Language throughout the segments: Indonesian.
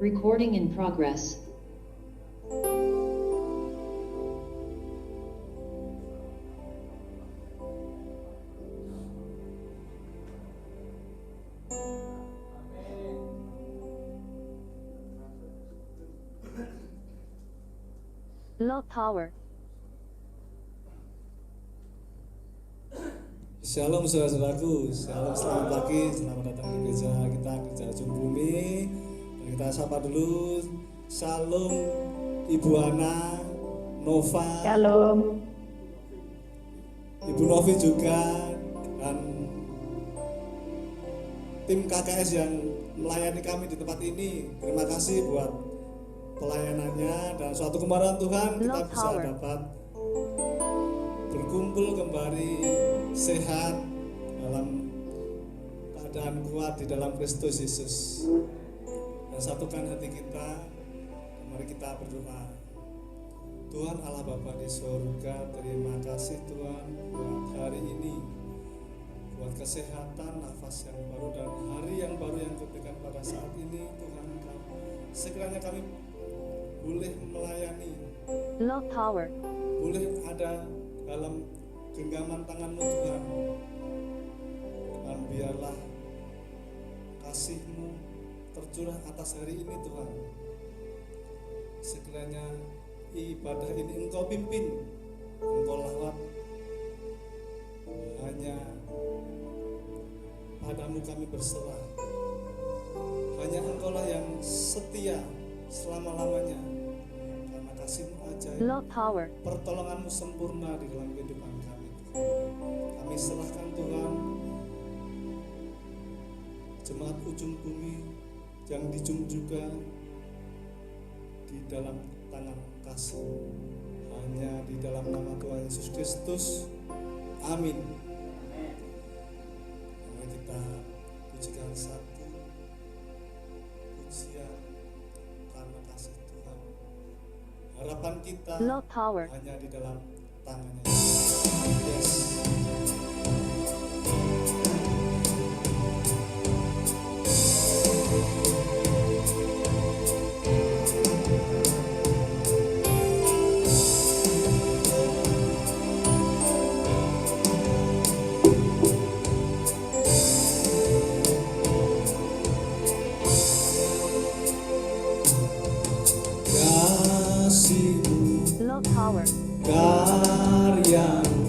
Recording in progress. Low power. Shalom saudara-saudaraku, shalom, selamat pagi, selamat datang di gereja kita, gereja Ujung Bumi. Dan kita sapa dulu, shalom Ibu Ana, Nova, Shalom. Ibu Novi juga, dan tim KKS yang melayani kami di tempat ini. Terima kasih buat pelayanannya, dan suatu kemarahan Tuhan kita bisa dapat berkumpul kembali sehat dalam keadaan kuat di dalam Kristus Yesus, dan satukan hati kita. Mari kita berdoa. Tuhan Allah Bapa di surga, terima kasih Tuhan buat hari ini, buat kesehatan, nafas yang baru, dan hari yang baru yang Kau berikan pada saat ini. Tuhan, sekiranya kami boleh melayani, Low power. boleh ada dalam genggaman tangan-Mu Tuhan, dan biarlah kasih-Mu tercurah atas hari ini Tuhan. Sekiranya ibadah ini Engkau pimpin, Engkau lawat, hanya padamu kami berserah, hanya Engkau-lah yang setia selama-lamanya, karena kasih-Mu ajaib, Low power. pertolongan-Mu sempurna di dalam kehidupan kami. Kami serahkan Tuhan jemaat Ujung Bumi yang dijung juga di dalam tangan kasih, hanya di dalam nama Tuhan Yesus Kristus. Amin. Mari kita pujikan satu pujian karena kasih Tuhan. Harapan kita Low power. hanya di dalam tangannya. Yes. Kasih-Mu, Low power. karya-Mu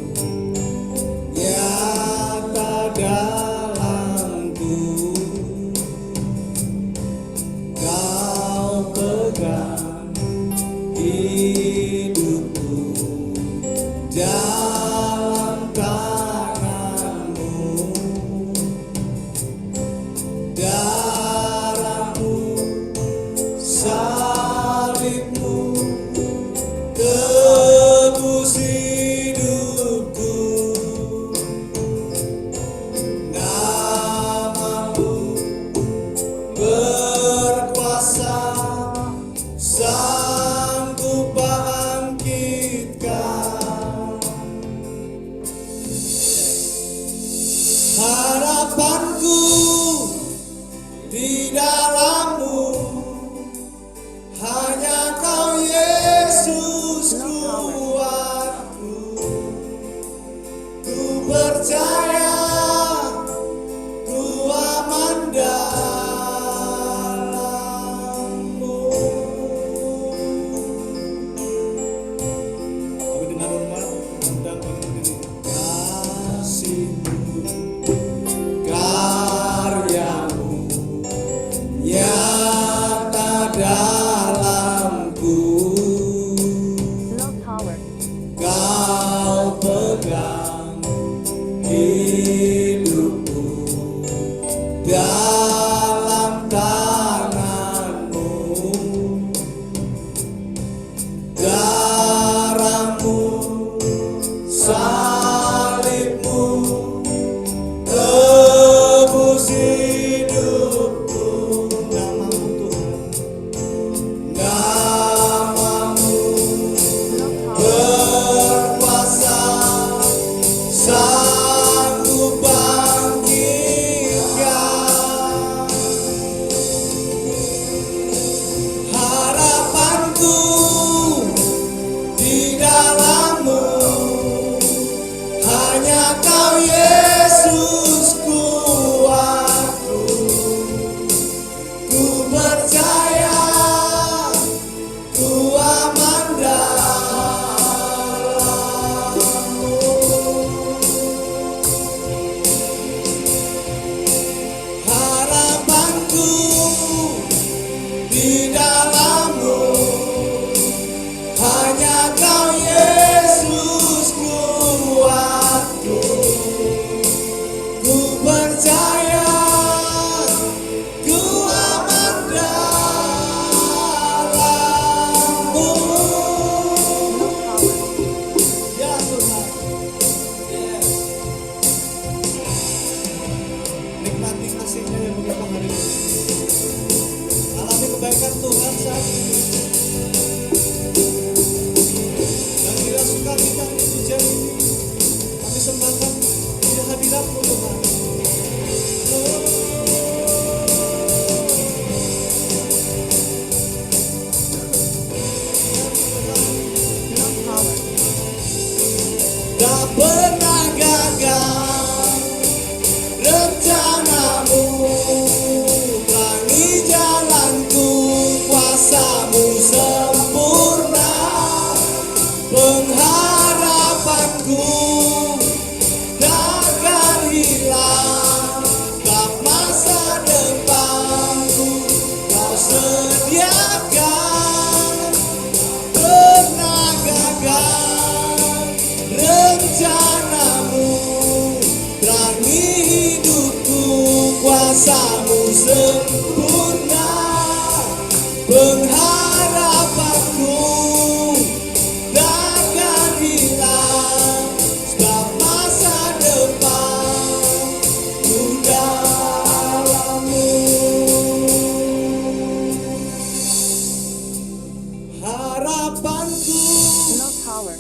yang memuliakan Tuhan saat ini. Dan bila suka kita di pujian ini, kami sembahkan di hadirat-Mu Tuhan. Love Power. Tak pernah gagal rencanamu, terangi jalanku, kuasa-Mu sempurna, pengharapanku takkan hilang, sebab masa depanku Kau sediakan. Pernah gagal rencanamu, terangi hidupku, kuasa-Mu sempurna, pengharapanku takkan hilang, sebab masa depanku dalam-Mu. Harapanku Love Power.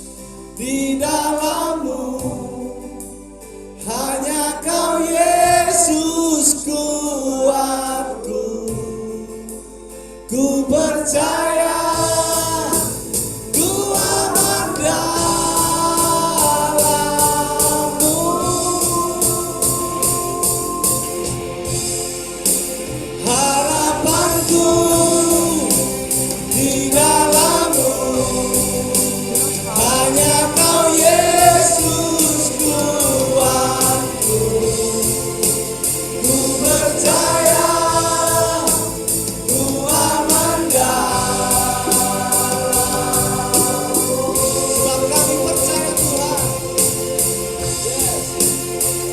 di dalam-Mu, hanya Kau Yesus kuatku. Ku percaya, ku aman dalam-Mu. Harapanku di dalam-Mu, hanya Kau Yesus kuatku. Ku percaya, ku aman dalam-Mu. Sebab kami percaya Tuhan. Yes.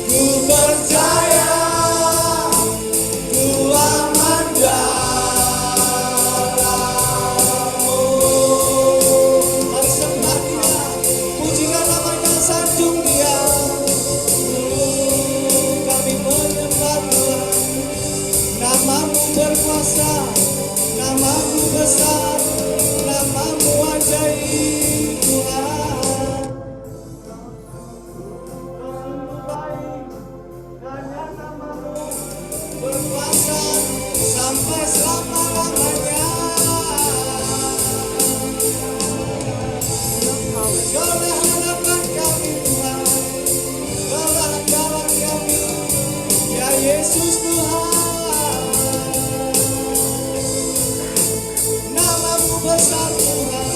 Ku percaya, ku aman dalam-Mu. Mari sembah Dia, pujikan namanya, sanjung Dia. Kami menyembah Tuhan. Nama-Mu berkuasa, nama-Mu besar, nama-Mu ajaib Tuhan. Hanya nama-Mu berkuasa sampai selama-lamanya. Love Power. Kaulah harapan kami Tuhan, Kaulah andalan kami, ya Yesus Tuhan. Nama-Mu besar Tuhan,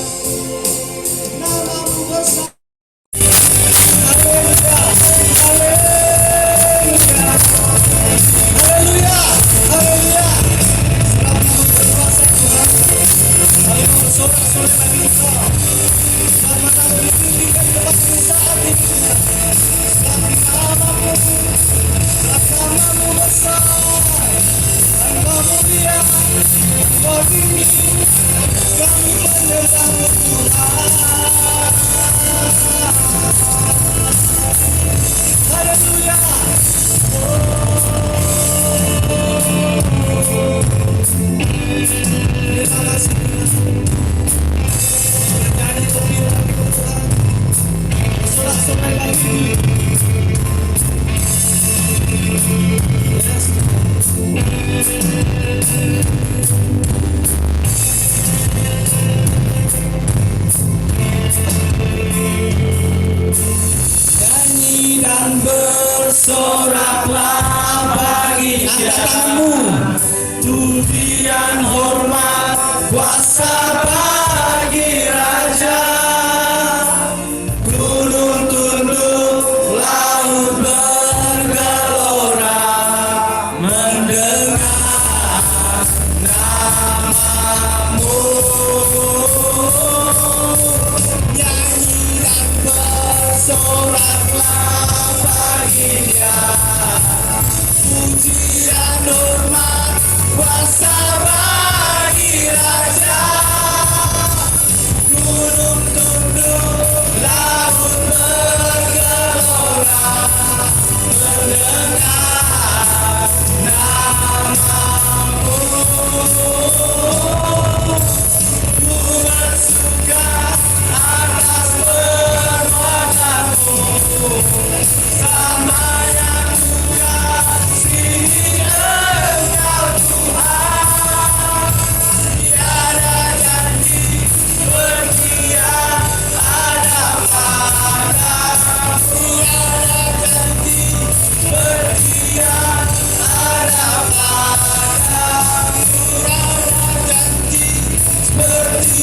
nama-Mu besar. Haleluya, haleluya, haleluya, haleluya. Sebab Kau berkuasa Tuhan. Mari bersorak-sorai bagi Engkau. Selamat Kau ditinggikan kepada saat ini Tuhan. Sebab nama-Mu, sebab nama-Mu besar, Engkau mulia, Engkau tinggi. Kami menyembah-Mu Tuhan. Haleluya. Terima kasih Tuhan. Bernyanyi gembira bagi Tuhan. Bersorak-sorai lagi. Yes. Nyanyi dan bersoraklah bagi Dia. Pujian hormat kuasa bagi Raja. Gunung tunduk, laut bergelora, mendengar nama-Mu. Nyanyi dan bersoraklah bagi Dia. Pujian hormat kuasa bagi Raja.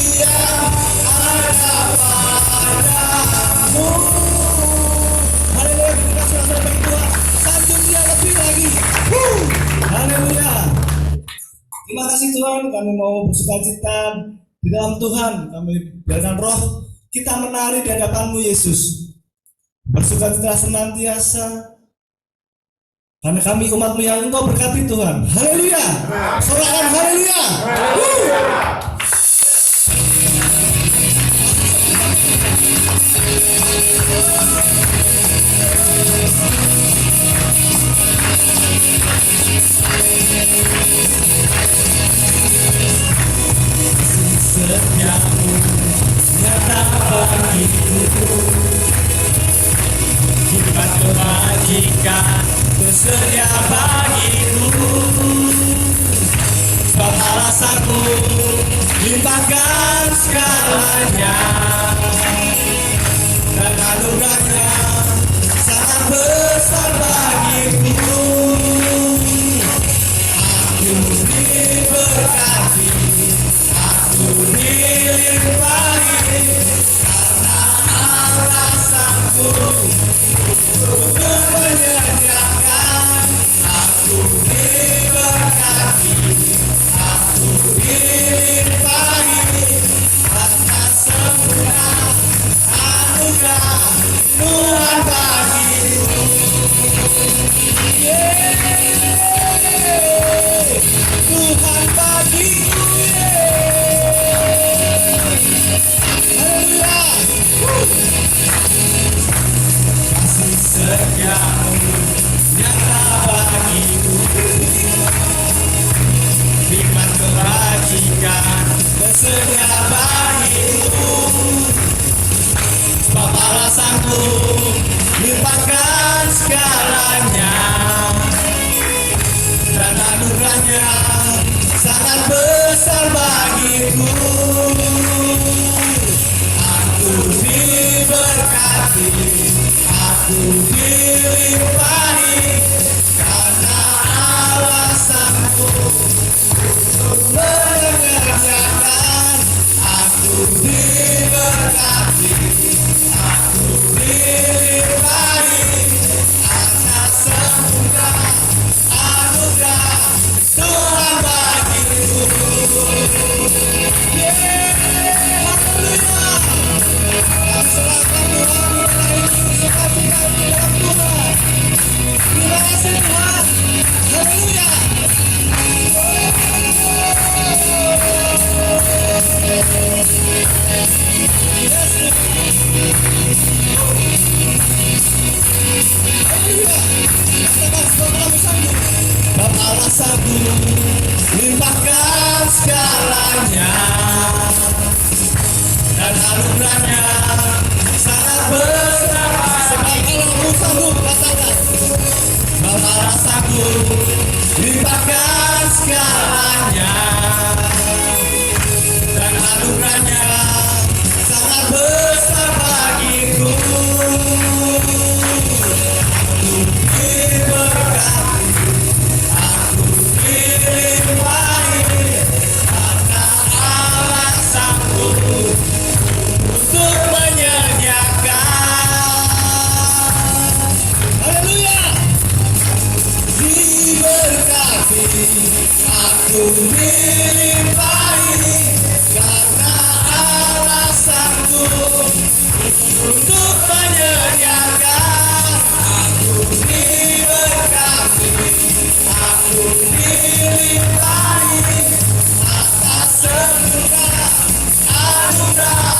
yang ada padamu. Haleluya, kita sudah bagi Tuhan. Sanjung dia lebih lagi. Haleluya. Terima kasih Tuhan, kami mau bersukacita di dalam Tuhan. Kami biarkan roh kita menari di hadapan-Mu Yesus. Bersukacita senantiasa. Karena kami umat-Mu yang Engkau berkati Tuhan. Haleluya. Sorakan haleluya. Setiamu nyata bagiku, hikmat kebajikan bersedia bagiku. Sebab alasanku limpahkan segalanya, dan anugerahnya sangat besar bagiku. Aku diberkati, aku dilimpahi, karena alasanku untuk menyediakan. Aku diberkati, aku dilimpahi, karena sempurna anugerah Tuhan bagiku. Tuhan bagiku. Haleluya. Kasih setiamu nyata bagiku, hikmat kebajikan bersedia bagiku. Sebab alasanku limpahkan segalanya, dan anugerahnya sangat besar bagiku. Aku diberkati, aku dilimpahi, karena alasanku untuk mengerjakan. Aku diberkati, aku dilimpahi, karena sempurna anugerah Tuhan bagiku. Haleluya. Kami serahkan Tuhan, kita ini dalam Tuhan. Terima kasih Tuhan. Haleluya. Yes, haleluya. Sebab alasanku limpahkan segalanya, dan anugerahnya sangat besar. Kalau sanggup katakan, sebab alasanku limpahkan segalanya, dan anugerahnya sangat besar bagiku. Aku diberkati, aku dilimpahi, karena alasanku untuk menyediakan. Haleluya. Diberkati, aku dilimpahi, karena alasanku untuk menyediakan. Aku diberkati, aku dilimpahi, atas sempurna anugerah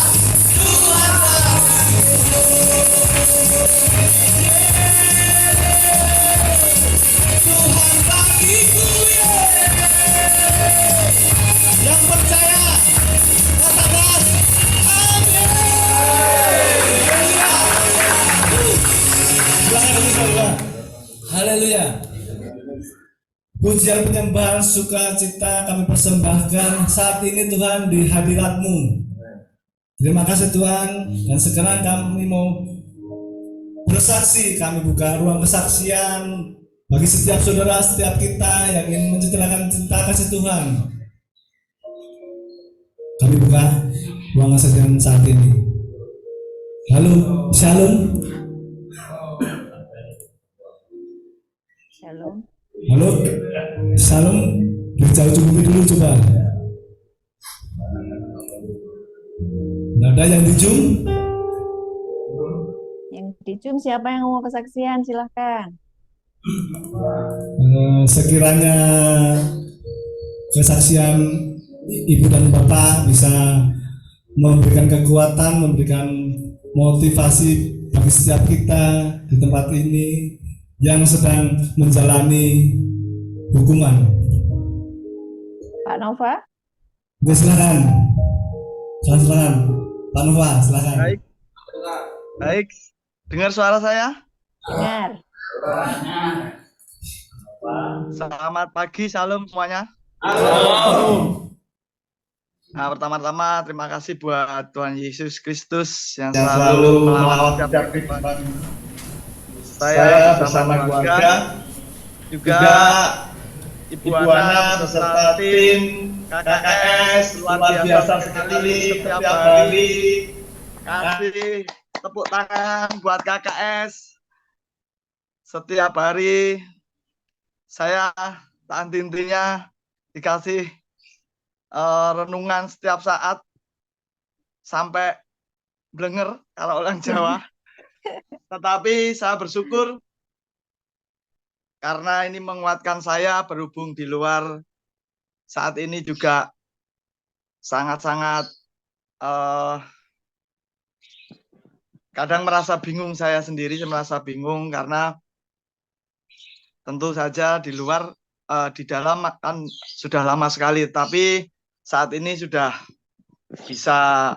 Tuhan bagiku. Tuhan bagiku. Yang percaya katakan amin. Haleluya. Pujian penyembahan sukacita kami persembahkan saat ini Tuhan di hadirat-Mu. Terima kasih Tuhan, dan sekarang kami mau bersaksi. Kami buka ruang kesaksian bagi setiap saudara, setiap kita yang ingin menceritakan cinta kasih Tuhan. Kami buka. ruang kesaksian saat ini. Halo, Shalom. Shalom. Halo, Shalom. Berjauh cukup dulu coba. Nggak ada yang di Zoom? Yang di Zoom siapa yang mau kesaksian? Silahkan. Sekiranya kesaksian ibu dan bapak bisa memberikan kekuatan, memberikan motivasi bagi setiap kita di tempat ini yang sedang menjalani hukuman. Pak Nova? Oke, silakan. Silakan. Pak Nova, silakan. Baik. Dengar suara saya? Dengar. Selamat pagi, salam semuanya. Nah, pertama-tama terima kasih buat Tuhan Yesus Kristus yang selalu melawat setiap kehidupan saya bersama keluarga, juga Ibu Ana beserta tim KKS luar biasa sekali setiap hari. Kasih tepuk tangan buat KKS. Setiap hari saya tak henti-hentinya dikasih renungan setiap saat sampai blenger kalau orang Jawa. Tetapi saya bersyukur karena ini menguatkan saya berhubung di luar saat ini juga sangat-sangat kadang merasa bingung, saya sendiri merasa bingung karena tentu saja di luar, di dalam kan sudah lama sekali, tapi saat ini sudah bisa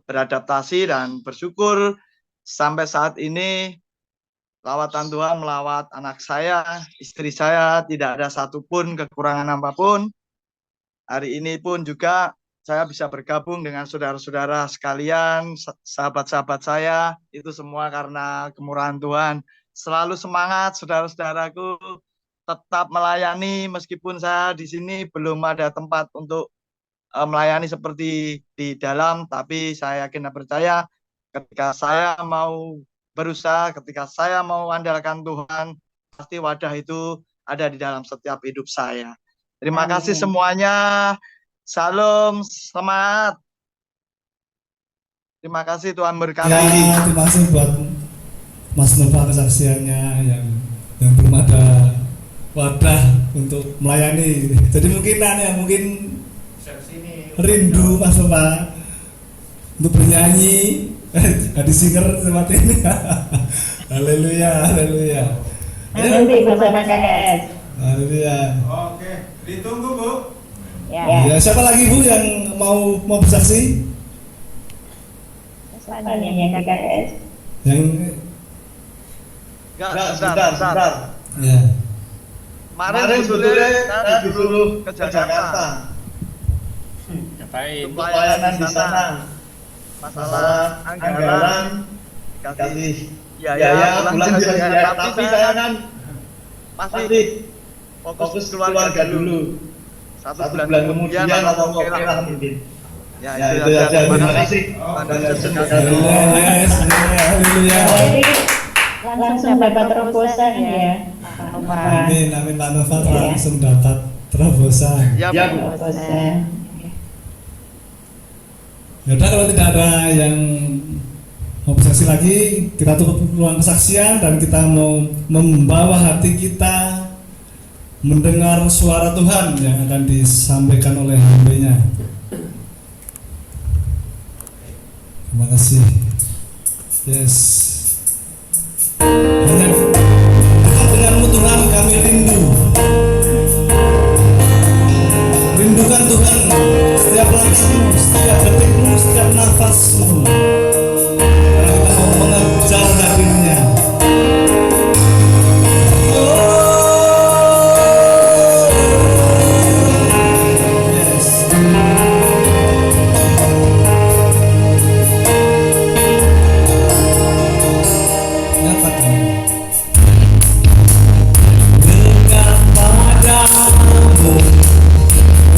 beradaptasi dan bersyukur sampai saat ini lawatan Tuhan melawat anak saya, istri saya, tidak ada satupun kekurangan apapun. Hari ini pun juga saya bisa bergabung dengan saudara-saudara sekalian, sahabat-sahabat saya, itu semua karena kemurahan Tuhan. Selalu semangat saudara-saudaraku, tetap melayani meskipun saya di sini belum ada tempat untuk melayani seperti di dalam, tapi saya yakin dan percaya ketika saya mau berusaha, ketika saya mau andalkan Tuhan, pasti wadah itu ada di dalam setiap hidup saya. Terima kasih semuanya. Salam, semangat. Terima kasih, Tuhan berkati. Ya, terima kasih buat Mas Nova kesaksiannya yang belum ada wadah untuk melayani. Jadi mungkin rindu Mas Nova untuk bernyanyi, jadi singer seperti ini. Haleluya, haleluya. Nanti bersama KKS. Haleluya. Oke, ditunggu Bu. Ya, siapa lagi Bu yang mau bersaksi? Selanjutnya KKS. Yang Sebentar. ya. Kemarin sore saya disuruh ke Jakarta. Ngapain? Untuk pelayanan di sana. Masalah anggaran kasih biaya pulang kerja, tapi saya kan pasti fokus keluarga dulu. Satu bulan kemudian atau oke lah mungkin. Ya itu aja. Terima kasih. Haleluya. Langsung dapat terobosan ya. Amin, amin. Pak Nova langsung dapat terobosan. Ya, Bu. Terobosan. Yaudah, kalau tidak ada yang mau bersaksi lagi, kita tutup ruang kesaksian dan kita mau membawa hati kita mendengar suara Tuhan yang akan disampaikan oleh hamba-Nya. Terima kasih. Yes. Hanya denganmu Tuhan kami rindu. Rindukan Tuhan setiap langkahmu, setiap detikmu, setiap nafasmu. Karena kita mau mengejar hadirat-Nya.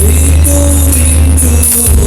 Itu rinduku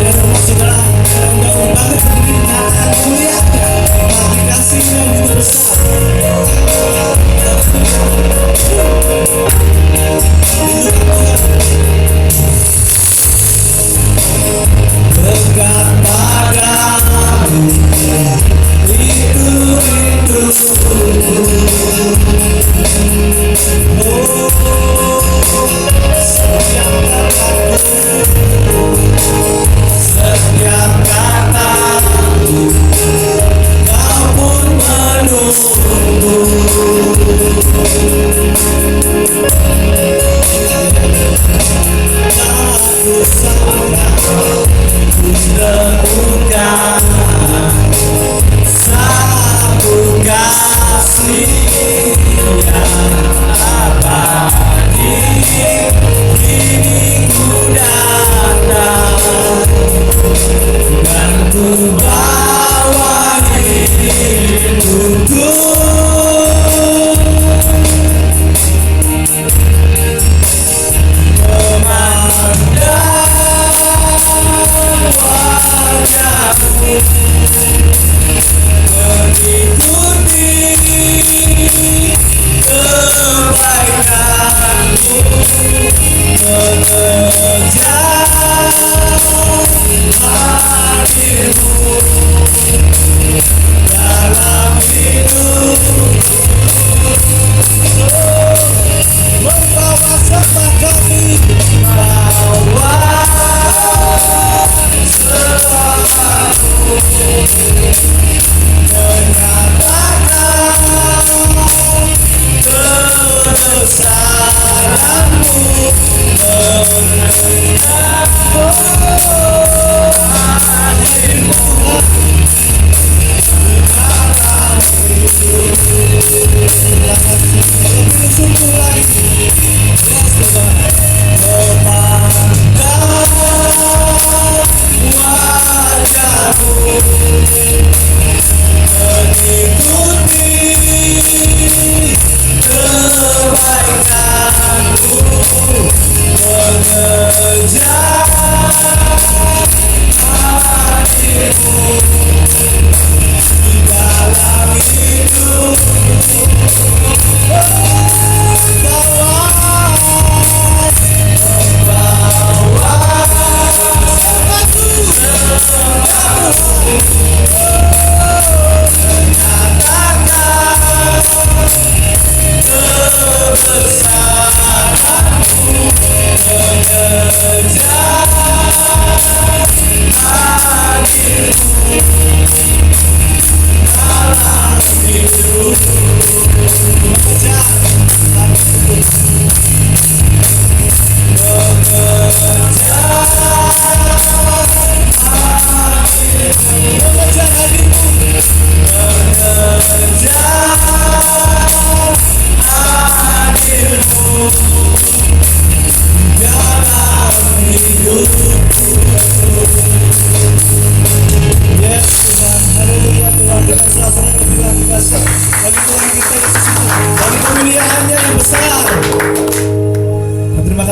dan hormat saudara dalam undang banget berdiri Nathan Mulyana. Terima kasih yang begitu besar. Dekat padamu itu setiap kata kau pun menunggu. Aku sangat menemukan satu kasih yang abadi. Kini ku datang dan ku bawa hidupku. Membawa sembah kami, bawa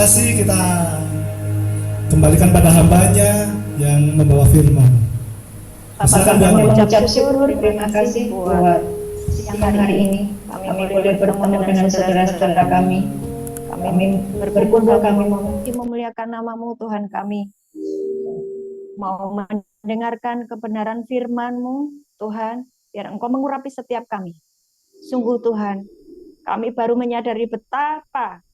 kasih kita kembalikan pada hambanya yang membawa firman. Apakah kami mengucap syukur, terima kasih buat siang hari ini. Kami boleh bertemu dengan saudara-saudara kami. Kami berkumpul, kami memuliakan nama-Mu Tuhan kami. Mau mendengarkan kebenaran firman-Mu Tuhan, biar Engkau mengurapi setiap kami. Sungguh Tuhan, kami baru menyadari betapa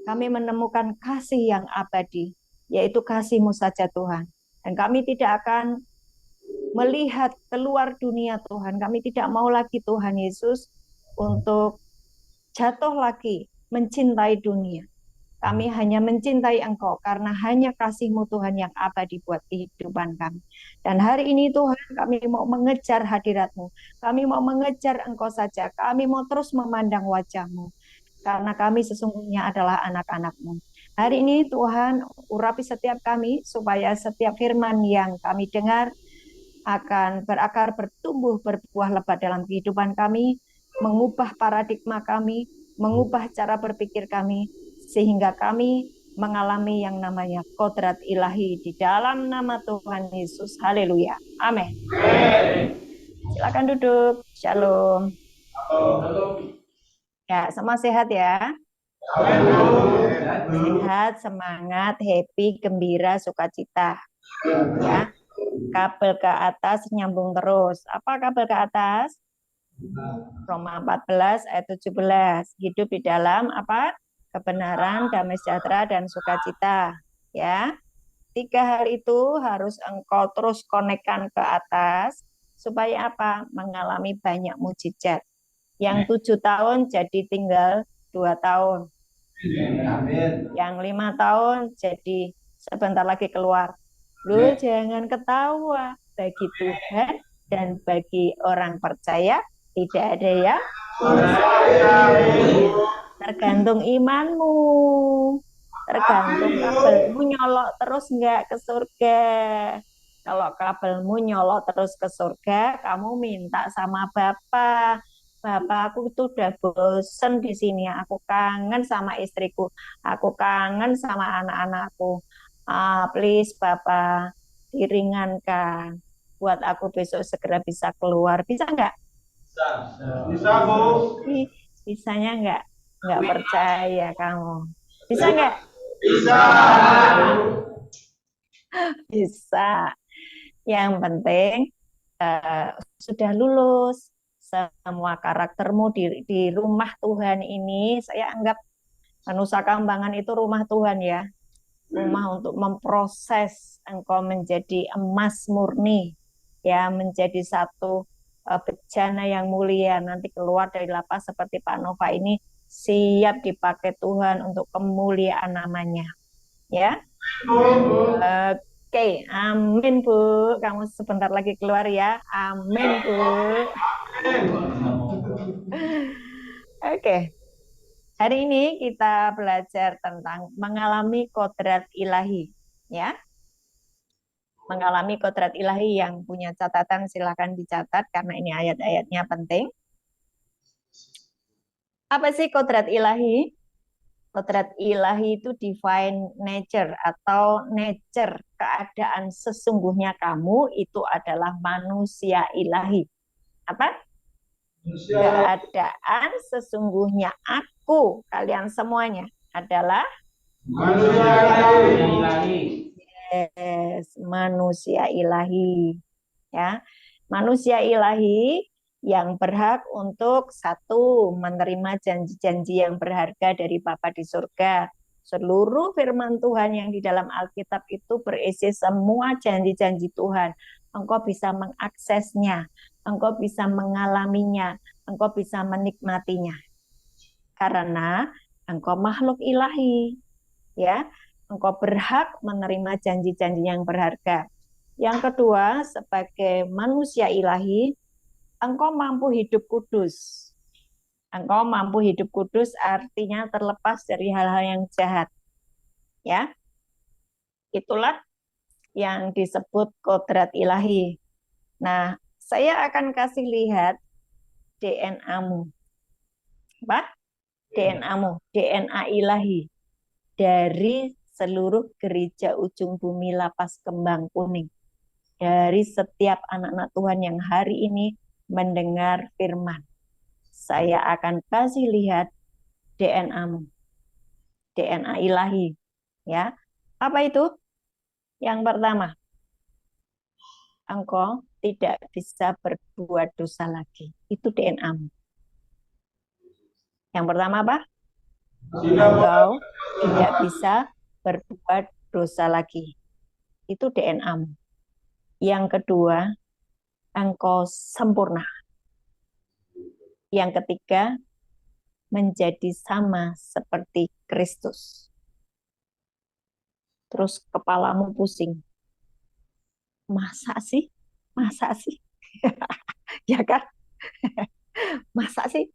kami menemukan kasih yang abadi, yaitu kasih-Mu saja Tuhan. Dan kami tidak akan melihat keluar dunia Tuhan. Kami tidak mau lagi Tuhan Yesus untuk jatuh lagi mencintai dunia. Kami hanya mencintai Engkau karena hanya kasih-Mu Tuhan yang abadi buat kehidupan kami. Dan hari ini Tuhan kami mau mengejar hadirat-Mu. Kami mau mengejar Engkau saja. Kami mau terus memandang wajah-Mu. Karena kami sesungguhnya adalah anak-anak-Mu. Hari ini Tuhan urapi setiap kami supaya setiap firman yang kami dengar akan berakar, bertumbuh, berbuah lebat dalam kehidupan kami, mengubah paradigma kami, mengubah cara berpikir kami, sehingga kami mengalami yang namanya kodrat ilahi di dalam nama Tuhan Yesus. Haleluya. Amin. Silakan duduk. Shalom. Ya, semua sehat ya. Sehat, semangat, happy, gembira, sukacita. Ya. Kabel ke atas nyambung terus. Apa kabel ke atas? Roma 14 ayat 17. Hidup di dalam apa? Kebenaran, damai sejahtera, dan sukacita. Ya. 3 hal itu harus engkau terus konekkan ke atas supaya apa? Mengalami banyak mujizat. Yang 7 tahun jadi tinggal 2 tahun. Yang 5 tahun jadi sebentar lagi keluar. Lu jangan ketawa. Bagi Tuhan dan bagi orang percaya tidak ada ya. Tergantung imanmu. Tergantung kabelmu nyolok terus nggak ke surga. Kalau kabelmu nyolok terus ke surga, kamu minta sama Bapak. Bapak, aku tuh udah bosen di sini. Aku kangen sama istriku. Aku kangen sama anak-anakku. Please, Bapak, diringankan. Buat aku besok segera bisa keluar. Bisa nggak? Bisa, Bu. Bisanya nggak percaya kamu. Bisa nggak? Bisa. Bisa. Yang penting sudah lulus. Semua karaktermu di rumah Tuhan ini, saya anggap Nusa Kambangan itu rumah Tuhan ya. Rumah untuk memproses engkau menjadi emas murni. Ya, menjadi satu bejana yang mulia. Nanti keluar dari lapas seperti Pak Nova ini, siap dipakai Tuhan untuk kemuliaan namanya. Ya. Oke, amin Bu. Kamu sebentar lagi keluar ya. Amin Bu. Oke. Hari ini kita belajar tentang mengalami kodrat ilahi, ya. Mengalami kodrat ilahi. Yang punya catatan silakan dicatat karena ini ayat-ayatnya penting. Apa sih kodrat ilahi? Kodrat ilahi itu divine nature atau nature, keadaan sesungguhnya kamu itu adalah manusia ilahi. Apa? Keadaan sesungguhnya aku, kalian semuanya adalah Manusia ilahi. yes, manusia ilahi. Ya, manusia ilahi yang berhak untuk satu, menerima janji-janji yang berharga dari Bapa di surga. Seluruh firman Tuhan yang di dalam Alkitab itu berisi semua janji-janji Tuhan. Engkau bisa mengaksesnya, engkau bisa mengalaminya, engkau bisa menikmatinya. Karena engkau makhluk ilahi, ya. Engkau berhak menerima janji-janji yang berharga. Yang kedua, sebagai manusia ilahi, engkau mampu hidup kudus. Engkau mampu hidup kudus artinya terlepas dari hal-hal yang jahat. Ya. Itulah yang disebut kodrat ilahi. Nah, saya akan kasih lihat DNA-mu. Apa? DNA-mu, DNA ilahi dari seluruh gereja ujung bumi Lapas Kembang Kuning. Dari setiap anak-anak Tuhan yang hari ini mendengar firman. Saya akan kasih lihat DNA-mu. DNA ilahi. Ya. Apa itu? Yang pertama, engkau tidak bisa berbuat dosa lagi. Itu DNA-mu. Yang pertama apa? Engkau tidak bisa berbuat dosa lagi. Itu DNA-mu. Yang kedua, engkau sempurna. Yang ketiga, menjadi sama seperti Kristus. Terus kepalamu pusing. Masa sih? Masa sih? Ya kan? Masa sih?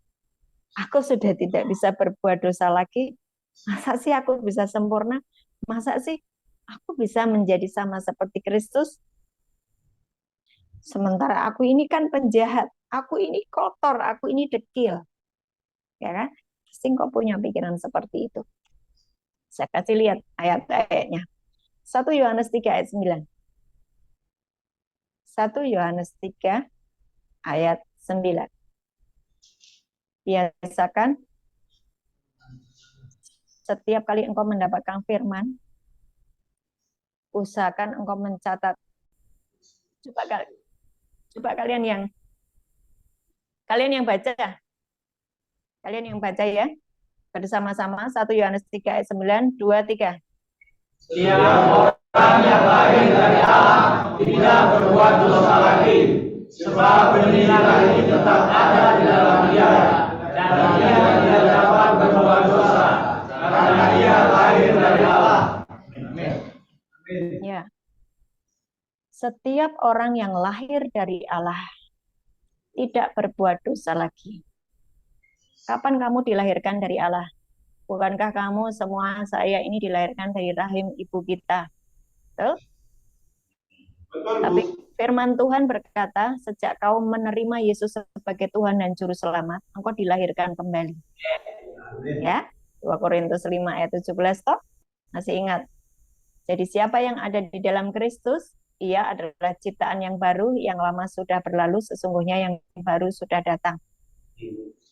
Aku sudah tidak bisa berbuat dosa lagi. Masa sih aku bisa sempurna? Masa sih aku bisa menjadi sama seperti Kristus? Sementara aku ini kan penjahat. Aku ini kotor, aku ini dekil. Ya kan? Pasti kok punya pikiran seperti itu. Saya kasih lihat ayat-ayatnya. 1 Yohanes 3 ayat 9. 1 Yohanes 3 ayat 9. Biasakan setiap kali engkau mendapatkan firman, usahakan engkau mencatat. Coba kalian yang baca. Kalian yang baca ya. Bersama-sama 1 Yohanes 3 ayat 9, 2, 3. Setiap orang yang lahir dari Allah tidak berbuat dosa lagi, sebab benih ilahi tetap ada di dalam dia, dan dia tidak dapat berbuat dosa, karena dia lahir dari Allah. Amin. Ya. Setiap orang yang lahir dari Allah tidak berbuat dosa lagi. Kapan kamu dilahirkan dari Allah? Bukankah kamu semua, saya ini dilahirkan dari rahim ibu kita? Betul? Betul, Tapi Bu. firman Tuhan berkata, sejak kau menerima Yesus sebagai Tuhan dan Juru Selamat, engkau dilahirkan kembali. Ya, 2 Korintus 5 ayat 17, toh? Masih ingat? Jadi siapa yang ada di dalam Kristus, ia adalah ciptaan yang baru, yang lama sudah berlalu, sesungguhnya yang baru sudah datang.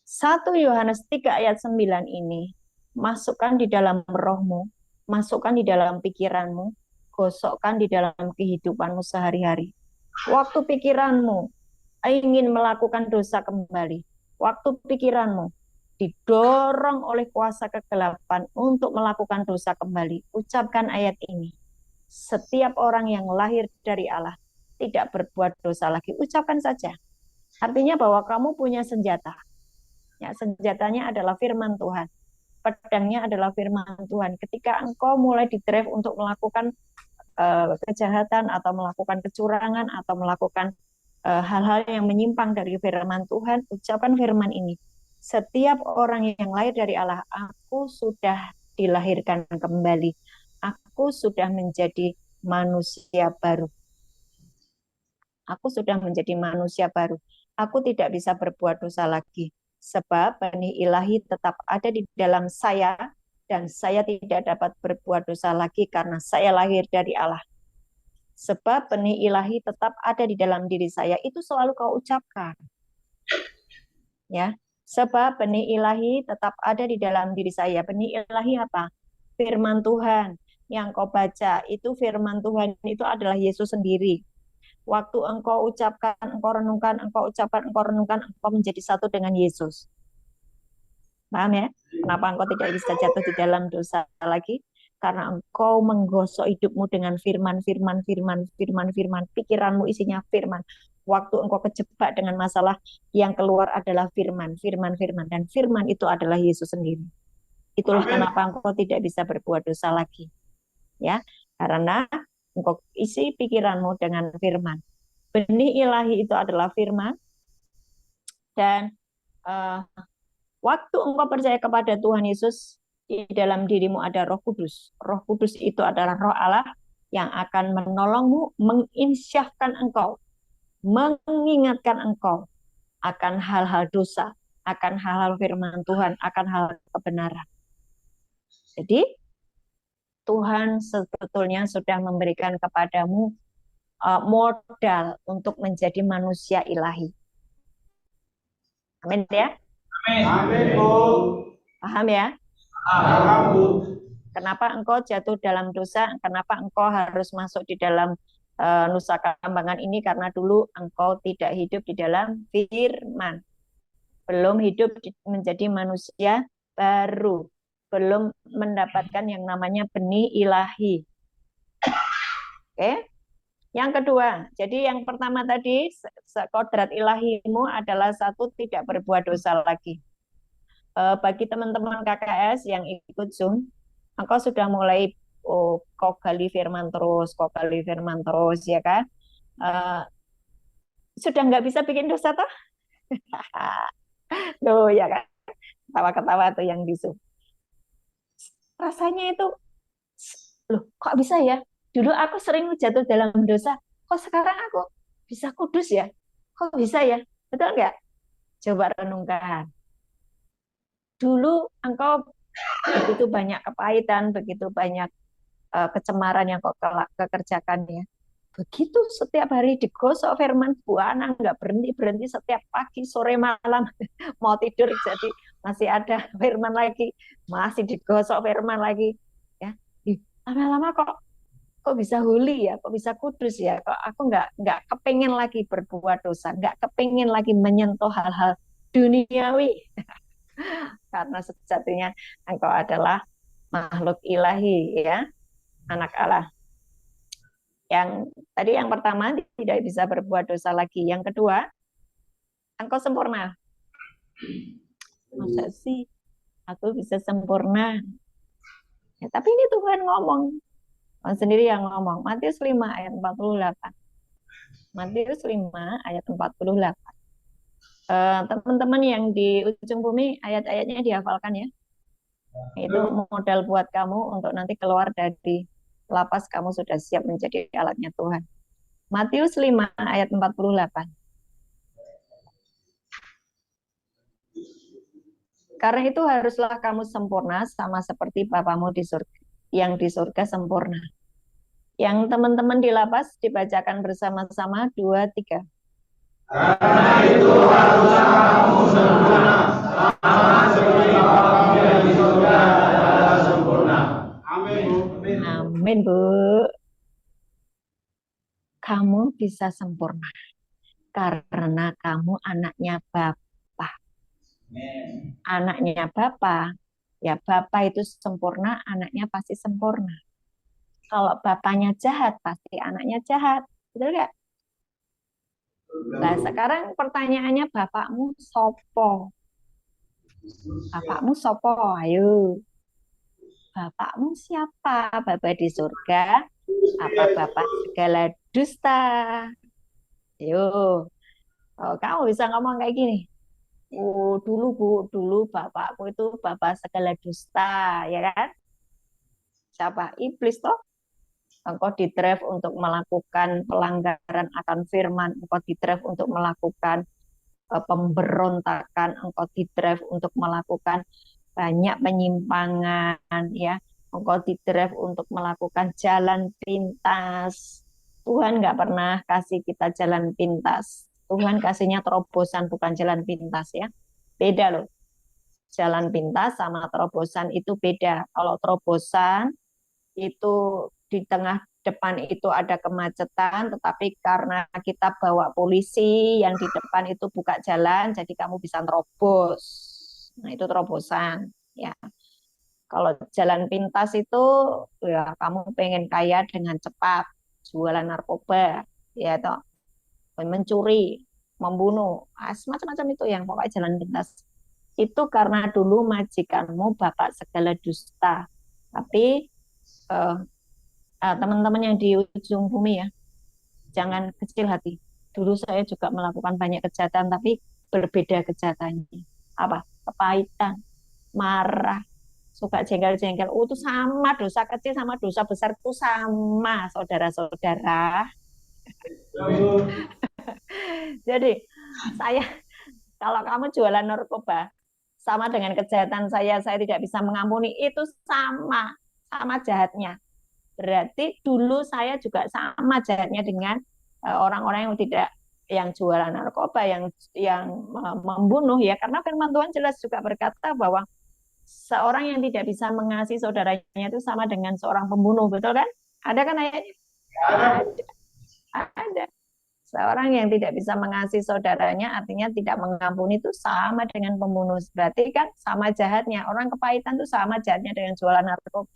1 Yohanes 3 ayat 9 ini, masukkan di dalam rohmu, masukkan di dalam pikiranmu, gosokkan di dalam kehidupanmu sehari-hari. Waktu pikiranmu ingin melakukan dosa kembali, waktu pikiranmu didorong oleh kuasa kegelapan untuk melakukan dosa kembali, ucapkan ayat ini. Setiap orang yang lahir dari Allah tidak berbuat dosa lagi. Ucapkan saja. Artinya bahwa kamu punya senjata. Ya, senjatanya adalah firman Tuhan. Pedangnya adalah firman Tuhan. Ketika engkau mulai di-drive untuk melakukan kejahatan atau melakukan kecurangan atau melakukan hal-hal yang menyimpang dari firman Tuhan, ucapkan firman ini. Setiap orang yang lahir dari Allah, aku sudah dilahirkan kembali. Aku sudah menjadi manusia baru. Aku sudah menjadi manusia baru. Aku tidak bisa berbuat dosa lagi. Sebab benih ilahi tetap ada di dalam saya, dan saya tidak dapat berbuat dosa lagi karena saya lahir dari Allah. Sebab benih ilahi tetap ada di dalam diri saya. Itu selalu kau ucapkan. Ya. Sebab benih ilahi tetap ada di dalam diri saya. Benih ilahi apa? Firman Tuhan yang kau baca. Itu firman Tuhan itu adalah Yesus sendiri. Waktu engkau ucapkan, engkau renungkan, engkau ucapkan, engkau renungkan, engkau menjadi satu dengan Yesus. Paham ya? Kenapa engkau tidak bisa jatuh di dalam dosa lagi? Karena engkau menggosok hidupmu dengan firman. Pikiranmu isinya firman. Waktu engkau kejebak dengan masalah, yang keluar adalah firman. Dan firman itu adalah Yesus sendiri. Itulah kenapa engkau tidak bisa berbuat dosa lagi. Ya, karena engkau isi pikiranmu dengan firman. Benih ilahi itu adalah firman. Dan waktu engkau percaya kepada Tuhan Yesus, di dalam dirimu ada Roh Kudus. Roh Kudus itu adalah Roh Allah yang akan menolongmu, menginsyafkan engkau, mengingatkan engkau akan hal-hal dosa, akan hal-hal firman Tuhan, akan hal kebenaran. Jadi Tuhan sebetulnya sudah memberikan kepadamu modal untuk menjadi manusia ilahi. Amin ya? Amin, Bu. Paham ya? Paham, Bu. Kenapa engkau jatuh dalam dosa? Kenapa engkau harus masuk di dalam Nusa Kambangan ini? Karena dulu engkau tidak hidup di dalam firman. Belum hidup menjadi manusia baru. Belum mendapatkan yang namanya benih ilahi. Oke? Yang kedua, jadi yang pertama tadi, kodrat ilahimu adalah satu, tidak berbuat dosa lagi. Bagi teman-teman KKS yang ikut Zoom, engkau sudah mulai kau gali firman terus, ya kan? Sudah nggak bisa bikin dosa toh? Tuh ya kan? Ketawa-ketawa tuh yang di Zoom. Rasanya itu, loh kok bisa ya? Dulu aku sering jatuh dalam dosa, kok sekarang aku bisa kudus ya? Kok bisa ya? Betul nggak? Coba renungkan. Dulu engkau begitu banyak kepahitan, begitu banyak kecemaran yang kau kerjakan ya. Begitu setiap hari digosok firman Buana, nggak berhenti setiap pagi, sore, malam. Mau tidur jadi masih ada firman lagi, masih digosok firman lagi. Ya, lama-lama kok bisa holy ya, kok bisa kudus ya, kok aku nggak kepengen lagi berbuat dosa, nggak kepengen lagi menyentuh hal-hal duniawi. Karena sejatinya engkau adalah makhluk ilahi ya, anak Allah. Yang tadi yang pertama tidak bisa berbuat dosa lagi. Yang kedua, engkau sempurna. Masa sih aku bisa sempurna? Ya, tapi ini Tuhan ngomong. Tuhan sendiri yang ngomong. Matius 5 ayat 48. Matius 5 ayat 48. Teman-teman yang di ujung bumi, ayat-ayatnya dihafalkan ya. Itu modal buat kamu untuk nanti keluar dari lapas, kamu sudah siap menjadi alatnya Tuhan. Matius 5 ayat 48. Karena itu haruslah kamu sempurna sama seperti Bapamu di surga, yang di surga sempurna. Yang teman-teman di lapas dibacakan bersama-sama 2, 3. Karena itu haruslah kamu sempurna, sama seperti Bapamu yang di surga adalah sempurna. Amin. Amin, Bu. Kamu bisa sempurna karena kamu anaknya Bapa. Anaknya Bapa, ya Bapa itu sempurna, anaknya pasti sempurna. Kalau bapaknya jahat, pasti anaknya jahat. Betul nggak? Nah, sekarang pertanyaannya, bapakmu sopo? Bapakmu sopo? Ayo. Bapakmu siapa? Bapak di surga? Apa bapak segala dusta? Ayo. Oh, kamu bisa ngomong kayak gini. Oh, dulu Bu, dulu bapakku itu bapak segala dusta, ya kan? Siapa? Iblis toh? Engkau di-drive untuk melakukan pelanggaran akan firman, engkau di-drive untuk melakukan pemberontakan, engkau di-drive untuk melakukan banyak penyimpangan, ya, engkau di-drive untuk melakukan jalan pintas. Tuhan nggak pernah kasih kita jalan pintas. Tuhan kasihnya terobosan, bukan jalan pintas ya. Beda loh. Jalan pintas sama terobosan itu beda. Kalau terobosan itu di tengah depan itu ada kemacetan, tetapi karena kita bawa polisi yang di depan itu buka jalan, jadi kamu bisa terobos. Nah, itu terobosan. Ya, kalau jalan pintas itu ya kamu pengen kaya dengan cepat, jualan narkoba, ya toh, mencuri, membunuh, macam-macam itu yang pokoknya jalan pintas. Itu karena dulu majikanmu bapak segala dusta. Tapi teman-teman yang di ujung bumi ya, jangan kecil hati. Dulu saya juga melakukan banyak kejahatan, tapi berbeda kejahatannya. Apa? Kepahitan, marah, suka jengkel-jengkel. Oh, itu sama, dosa kecil sama dosa besar itu sama, saudara-saudara. Jadi, kalau kamu jualan narkoba, sama dengan kejahatan saya tidak bisa mengampuni, itu sama jahatnya. Berarti dulu saya juga sama jahatnya dengan orang-orang yang jualan narkoba, yang membunuh ya, karena firman Tuhan jelas juga berkata bahwa seorang yang tidak bisa mengasihi saudaranya itu sama dengan seorang pembunuh, betul kan? Ada kan ayatnya? Ada. Seorang yang tidak bisa mengasihi saudaranya artinya tidak mengampuni itu sama dengan pembunuh. Berarti kan sama jahatnya. Orang kepahitan itu sama jahatnya dengan jualan narkoba.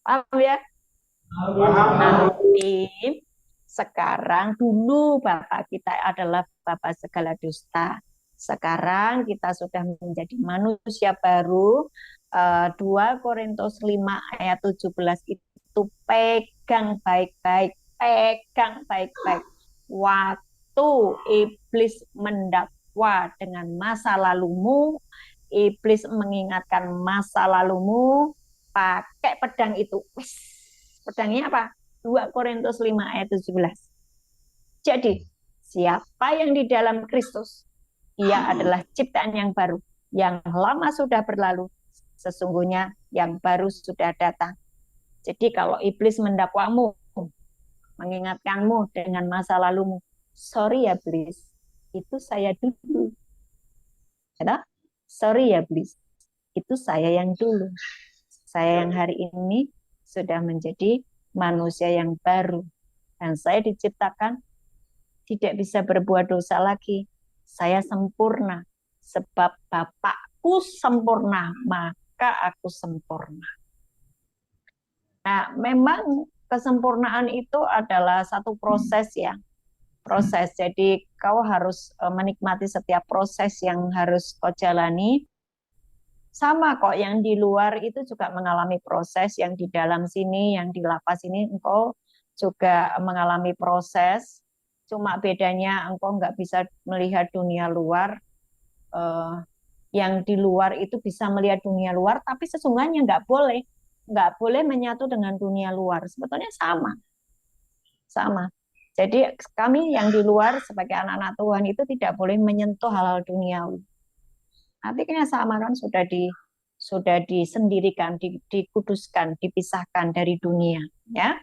Paham ya? Tapi sekarang dulu Bapak kita adalah Bapak segala dusta. Sekarang kita sudah menjadi manusia baru. 2 Korintus 5 ayat 17 itu pegang baik-baik. Pegang baik-baik. Waktu iblis mendakwa dengan masa lalumu, iblis mengingatkan masa lalumu, pakai pedang itu. Pedangnya apa? 2 Korintus 5 ayat 17. Jadi, siapa yang di dalam Kristus, ia adalah ciptaan yang baru. Yang lama sudah berlalu, sesungguhnya yang baru sudah datang. Jadi kalau iblis mendakwamu, mengingatkanmu dengan masa lalumu, sorry ya iblis, itu saya dulu. Ya, sorry ya iblis, itu saya yang dulu. Saya yang hari ini sudah menjadi manusia yang baru. Dan saya diciptakan tidak bisa berbuat dosa lagi. Saya sempurna. Sebab Bapakku sempurna, maka aku sempurna. Nah, memang kesempurnaan itu adalah satu proses ya. Proses. Jadi kau harus menikmati setiap proses yang harus kau jalani. Sama kok yang di luar itu juga mengalami proses, yang di dalam sini, yang di lapas ini engkau juga mengalami proses. Cuma bedanya engkau nggak bisa melihat dunia luar. Yang di luar itu bisa melihat dunia luar, tapi sesungguhnya nggak boleh menyatu dengan dunia luar. Sebetulnya sama. Jadi kami yang di luar sebagai anak-anak Tuhan itu tidak boleh menyentuh hal-hal duniawi. Artinya sama kan, sudah disendirikan, dikuduskan, dipisahkan dari dunia, ya.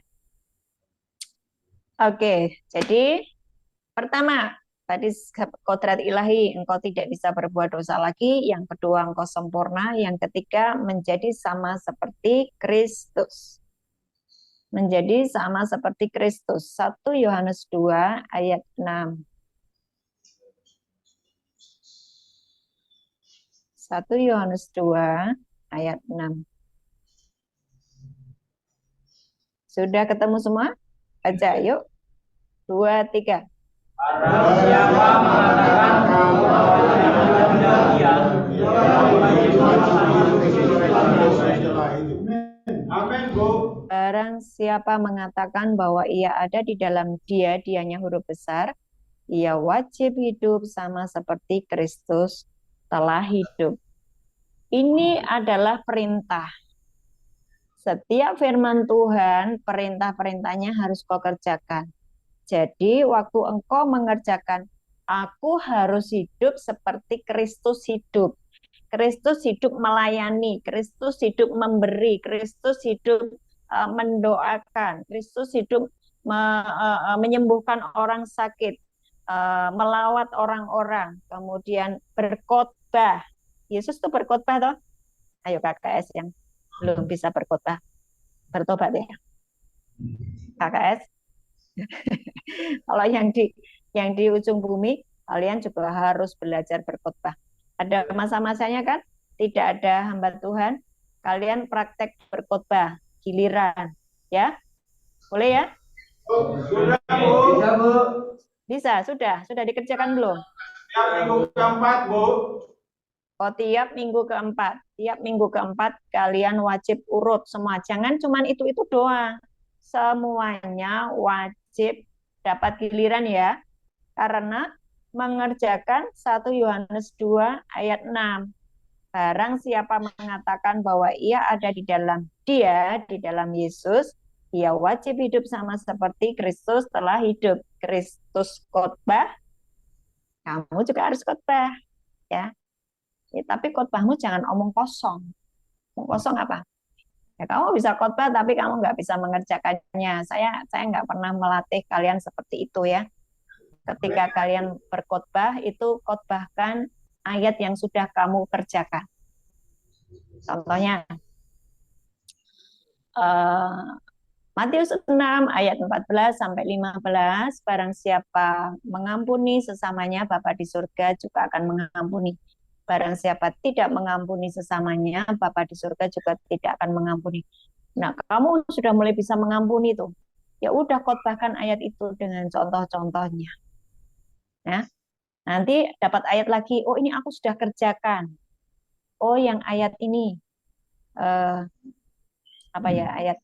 Oke, jadi pertama tadi kodrat ilahi, engkau tidak bisa berbuat dosa lagi. Yang kedua, engkau sempurna. Yang ketiga, menjadi sama seperti Kristus. Menjadi sama seperti Kristus. 1 Yohanes 2 ayat 6. 1 Yohanes 2 ayat 6. Sudah ketemu semua? Baca yuk. 2, 3. Barang siapa mengatakan bahwa ia demikian, ia Amin, Bu. Barang siapa mengatakan bahwa ia ada di dalam dia, dianya huruf besar, ia wajib hidup sama seperti Kristus telah hidup. Ini adalah perintah. Setiap firman Tuhan, perintah-perintahnya harus kau kerjakan. Jadi waktu engkau mengerjakan, aku harus hidup seperti Kristus hidup. Kristus hidup melayani, Kristus hidup memberi, Kristus hidup mendoakan, Kristus hidup menyembuhkan orang sakit, melawat orang-orang, kemudian berkhotbah. Yesus tuh berkhotbah toh. Ayo KKS yang belum bisa berkhotbah, bertobat ya. KKS. Kalau yang di ujung bumi, kalian juga harus belajar berkhotbah. Ada masa-masanya kan? Tidak ada hamba Tuhan. Kalian praktek berkhotbah giliran, ya? Boleh ya? Sudah, Bu. Bisa, sudah dikerjakan belum? Yang minggu keempat, Bu. Oh, tiap minggu keempat. Tiap minggu keempat kalian wajib urut semua. Jangan cuman itu doang. Semuanya wajib dapat giliran ya. Karena mengerjakan 1 Yohanes 2 ayat 6. Barang siapa mengatakan bahwa ia ada di dalam dia, di dalam Yesus, ia wajib hidup sama seperti Kristus telah hidup. Kristus khotbah, kamu juga harus khotbah. Ya. Tapi khotbahmu jangan omong kosong. Omong kosong apa? Ya, kamu bisa khotbah tapi kamu nggak bisa mengerjakannya. Saya nggak pernah melatih kalian seperti itu ya. Ketika kalian berkhotbah itu khotbahkan ayat yang sudah kamu kerjakan. Contohnya Matius 6 ayat 14 sampai 15, barang siapa mengampuni sesamanya, Bapa di surga juga akan mengampuni. Barang siapa tidak mengampuni sesamanya, Bapa di surga juga tidak akan mengampuni. Nah, kamu sudah mulai bisa mengampuni tuh. Ya udah khotbahkan ayat itu dengan contoh-contohnya. Ya. Nanti dapat ayat lagi, oh ini aku sudah kerjakan. Oh yang ayat ini ayat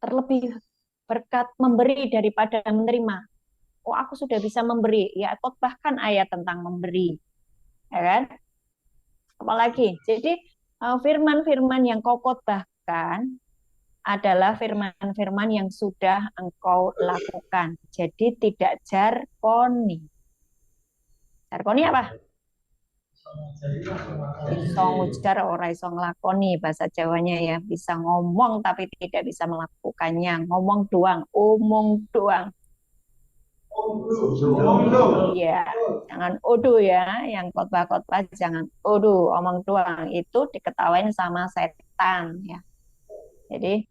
terlebih berkat memberi daripada menerima. Oh aku sudah bisa memberi. Ya khotbahkan ayat tentang memberi. Ya kan? Apalagi, jadi firman-firman yang kau khotbahkan adalah firman-firman yang sudah engkau lakukan. Jadi tidak jargoni. Jargoni apa? Bisa ngujar ora iso nglakoni, bahasa Jawanya ya. Bisa ngomong tapi tidak bisa melakukannya. Ngomong doang, omong doang. Ya, jangan odo ya, yang khotbah-khotbah jangan odo, omong doang. Itu diketawain sama setan ya. Jadi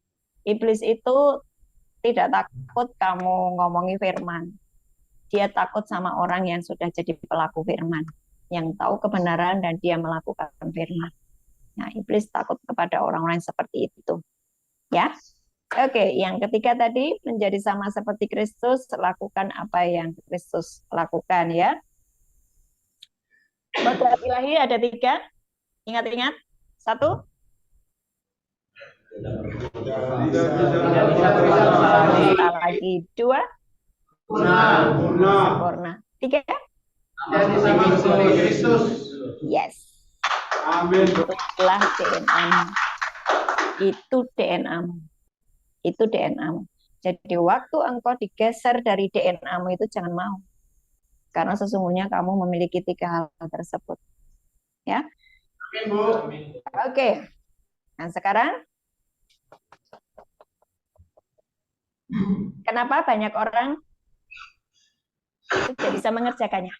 iblis itu tidak takut kamu ngomongi firman. Dia takut sama orang yang sudah jadi pelaku firman, yang tahu kebenaran dan dia melakukan firman. Nah, iblis takut kepada orang-orang seperti itu. Ya. Oke, yang ketiga tadi menjadi sama seperti Kristus, lakukan apa yang Kristus lakukan ya. Kodrat ilahi ada 3. Ingat-ingat. 1. Tidak bisa Dusta lagi. 2. Sempurna. 3. Jadi sama seperti Kristus. Yes. Amin. Itulah DNA-mu. Itu DNA-mu. Itu DNA-mu. Jadi waktu engkau digeser dari DNA-mu itu jangan mau. Karena sesungguhnya kamu memiliki 3 hal tersebut. Ya. Amin, Bu. Oke. Nah, sekarang kenapa banyak orang tidak bisa mengerjakannya?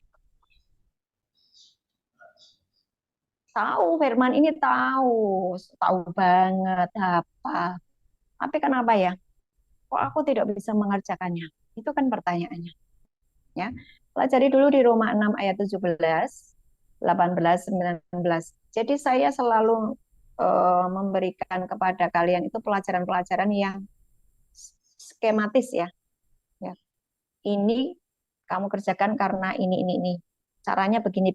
Tahu firman ini, tahu banget apa. Tapi kenapa ya? Kok aku tidak bisa mengerjakannya? Itu kan pertanyaannya. Ya. Pelajari dulu di Roma 6 ayat 17, 18, 19. Jadi saya selalu memberikan kepada kalian itu pelajaran-pelajaran yang skematis ya. Ya. Ini kamu kerjakan karena ini. Caranya begini.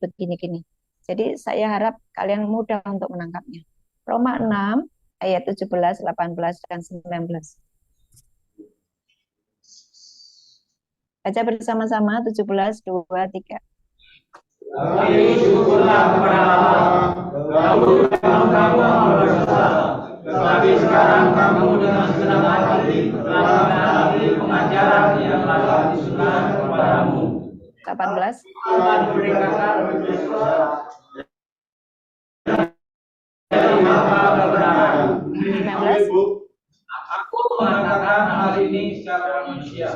Jadi saya harap kalian mudah untuk menangkapnya. Roma 6 ayat 17, 18 dan 19. Baca bersama-sama 17, 2, 3. Tapi syukurlah kepada Allah, dahulu kamu berdosa, tetapi sekarang kamu dengan senang hati telah menaati pengajaran yang telah disuruhkan kepadamu. 18. Tuhan berikan dari hamba kebenaran. 19. Aku mengatakan hal ini secara manusia,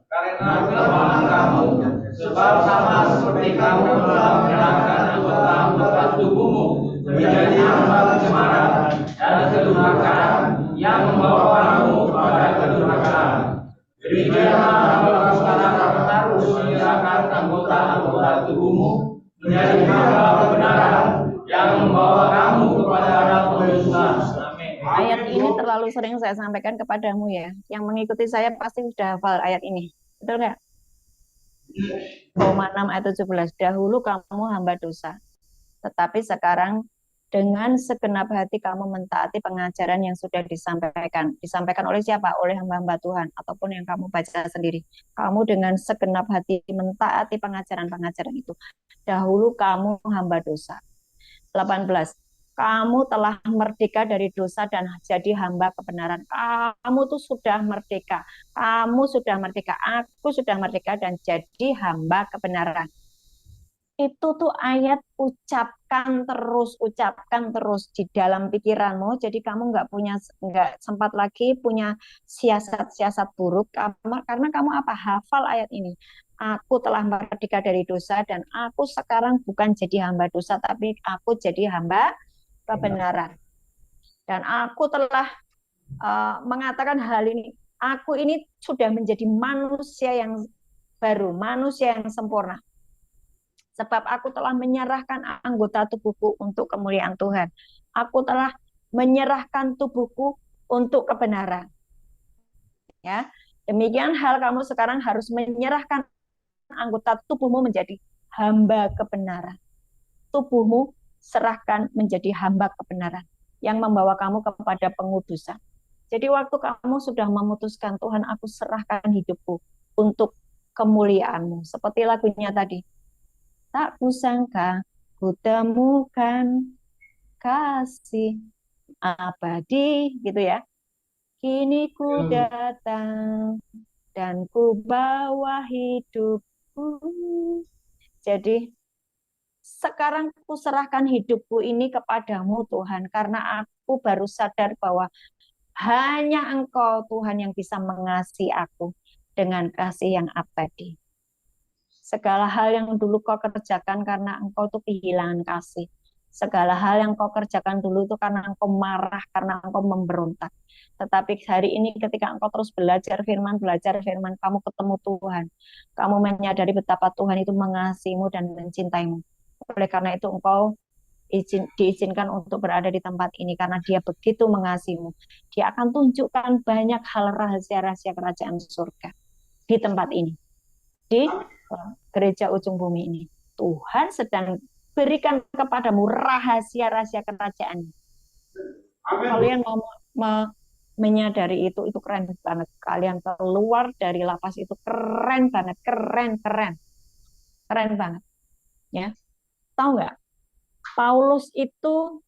karena kelemahan kamu, sebab sama seperti kamu telah menyerahkan anggota tubuhmu menjadi hamba kecemaran dan kedurhakaan yang membawa kamu kepada kedurhakaan. Demikianlah kamu sekarang harus menyerahkan anggota tubuhmu menjadi hamba kebenaran yang membawa kamu kepada anak penyusunan. Ayat ini terlalu sering saya sampaikan kepadamu ya. Yang mengikuti saya pasti sudah hafal ayat ini. Betul nggak? Roma 6 ayat 17. Dahulu kamu hamba dosa. Tetapi sekarang dengan segenap hati kamu mentaati pengajaran yang sudah disampaikan. Disampaikan oleh siapa? Oleh hamba-hamba Tuhan. Ataupun yang kamu baca sendiri. Kamu dengan segenap hati mentaati pengajaran-pengajaran itu. Dahulu kamu hamba dosa. 18. Kamu telah merdeka dari dosa dan jadi hamba kebenaran. Kamu tuh sudah merdeka. Kamu sudah merdeka. Aku sudah merdeka dan jadi hamba kebenaran. Itu tuh ayat ucapkan terus di dalam pikiranmu. Jadi kamu nggak sempat lagi punya siasat-siasat buruk karena kamu apa? Hafal ayat ini. Aku telah merdeka dari dosa dan aku sekarang bukan jadi hamba dosa tapi aku jadi hamba kebenaran. Dan aku telah mengatakan hal ini. Aku ini sudah menjadi manusia yang baru, manusia yang sempurna. Sebab aku telah menyerahkan anggota tubuhku untuk kemuliaan Tuhan. Aku telah menyerahkan tubuhku untuk kebenaran. Ya, demikian hal kamu sekarang harus menyerahkan anggota tubuhmu menjadi hamba kebenaran. Tubuhmu serahkan menjadi hamba kebenaran yang membawa kamu kepada pengudusan. Jadi waktu kamu sudah memutuskan, Tuhan aku serahkan hidupku untuk kemuliaan-Mu. Seperti lagunya tadi. Tak kusangka ku temukan kasih abadi, gitu ya. Kini ku datang dan ku bawa hidupku. Jadi sekarang kuserahkan hidupku ini kepadamu Tuhan, karena aku baru sadar bahwa hanya Engkau Tuhan yang bisa mengasihi aku dengan kasih yang abadi. Segala hal yang dulu kau kerjakan karena Engkau tuh kehilangan kasih. Segala hal yang kau kerjakan dulu itu karena Engkau marah, karena Engkau memberontak. Tetapi hari ini ketika Engkau terus belajar firman, kamu ketemu Tuhan. Kamu menyadari betapa Tuhan itu mengasihimu dan mencintaimu. Oleh karena itu Engkau diizinkan untuk berada di tempat ini karena Dia begitu mengasihimu. Dia akan tunjukkan banyak hal rahasia-rahasia kerajaan surga di tempat ini, di gereja ujung bumi ini. Tuhan sedang berikan kepadamu rahasia-rahasia kerajaan. Kalian mau menyadari itu keren banget. Kalian keluar dari lapas itu keren banget, keren banget. Ya, tahu nggak? Paulus itu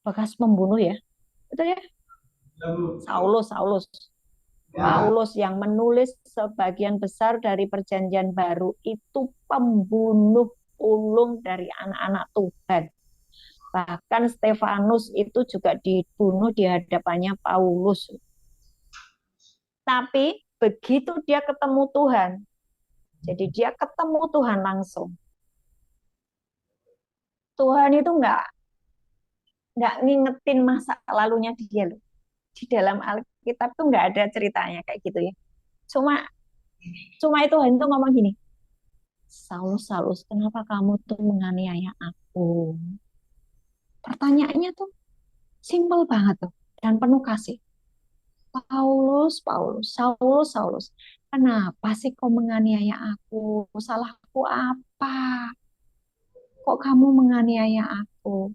bekas pembunuh ya, betul ya? Paulus yang menulis sebagian besar dari Perjanjian Baru itu pembunuh ulung dari anak-anak Tuhan. Bahkan Stefanus itu juga dibunuh di hadapannya Paulus. Tapi begitu dia ketemu Tuhan, jadi dia ketemu Tuhan langsung. Tuhan itu nggak ngingetin masa lalunya dia loh. Di dalam Alkitab tuh nggak ada ceritanya kayak gitu ya. Cuma Tuhan itu ngomong gini, Saulus, kenapa kamu tuh menganiaya aku? Pertanyaannya tuh simpel banget tuh dan penuh kasih. Saulus, kenapa sih kau menganiaya aku? Salahku apa? Kok kamu menganiaya aku?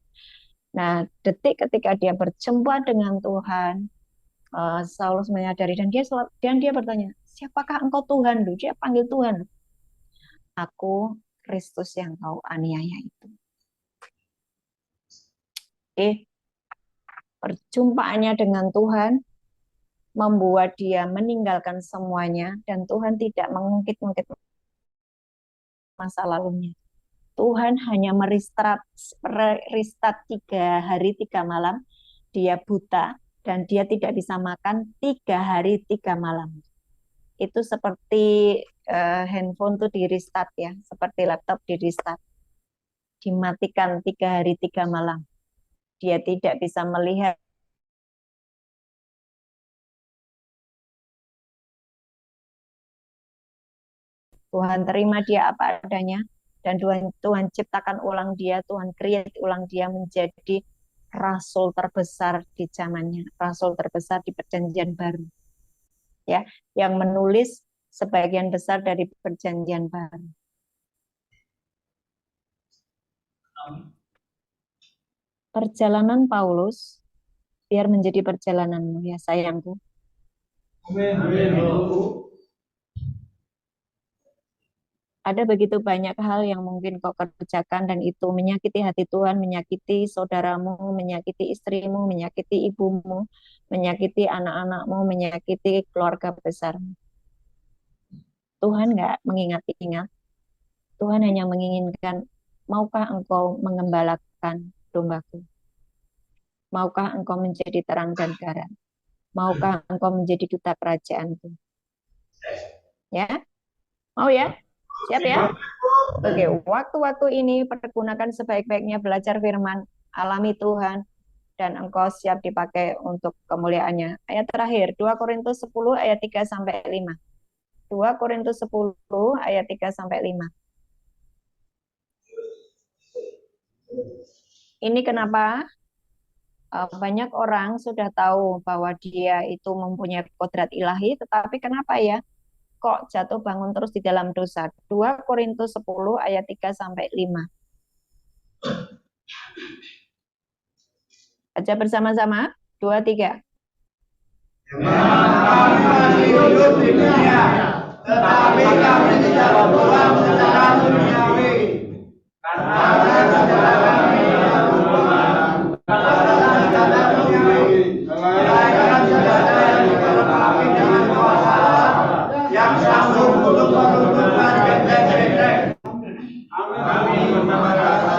Nah, detik ketika dia berjumpa dengan Tuhan, Saulus menyadari dan dia bertanya, siapakah engkau Tuhan? Dia panggil Tuhan. Aku Kristus yang kau aniaya itu. Perjumpaannya dengan Tuhan membuat dia meninggalkan semuanya dan Tuhan tidak mengungkit-ungkit masa lalunya. Tuhan hanya restart 3 hari 3 malam. Dia buta dan dia tidak bisa makan 3 hari 3 malam. Itu seperti handphone tuh di restart ya, seperti laptop di restart. Dimatikan 3 hari 3 malam. Dia tidak bisa melihat Tuhan terima dia apa adanya. Dan Tuhan ciptakan ulang dia, Tuhan create ulang dia menjadi rasul terbesar di zamannya, rasul terbesar di Perjanjian Baru. Ya, yang menulis sebagian besar dari Perjanjian Baru. Perjalanan Paulus biar menjadi perjalananmu ya sayangku. Amin. Ada begitu banyak hal yang mungkin kau kerjakan dan itu menyakiti hati Tuhan, menyakiti saudaramu, menyakiti istrimu, menyakiti ibumu, menyakiti anak-anakmu, menyakiti keluarga besarmu. Tuhan nggak mengingat-ingat. Tuhan hanya menginginkan, maukah engkau mengembalakan dombaku? Maukah engkau menjadi terang dan garam? Maukah engkau menjadi duta kerajaanku? Ya? Mau ya? Siap ya? Oke, waktu-waktu ini pergunakan sebaik-baiknya belajar firman, alami Tuhan, dan engkau siap dipakai untuk kemuliaannya. Ayat terakhir, 2 Korintus 10 ayat 3-5. 2 Korintus 10 ayat 3-5. Ini kenapa banyak orang sudah tahu bahwa dia itu mempunyai kodrat ilahi, tetapi kenapa ya? Kok jatuh bangun terus di dalam dosa. 2 Korintus 10 ayat 3-5. Baca bersama-sama. 2, 3. Kami masih hidup di dunia, tetapi kami tidak berpulang secara duniawi. Karena saudara kami dalam hubungan, bukan saudara duniawi, melainkan saudara yang dilengkapi dengan kuasa yang sanggup untuk meruntuhkan benteng-benteng. Kami berterima kasih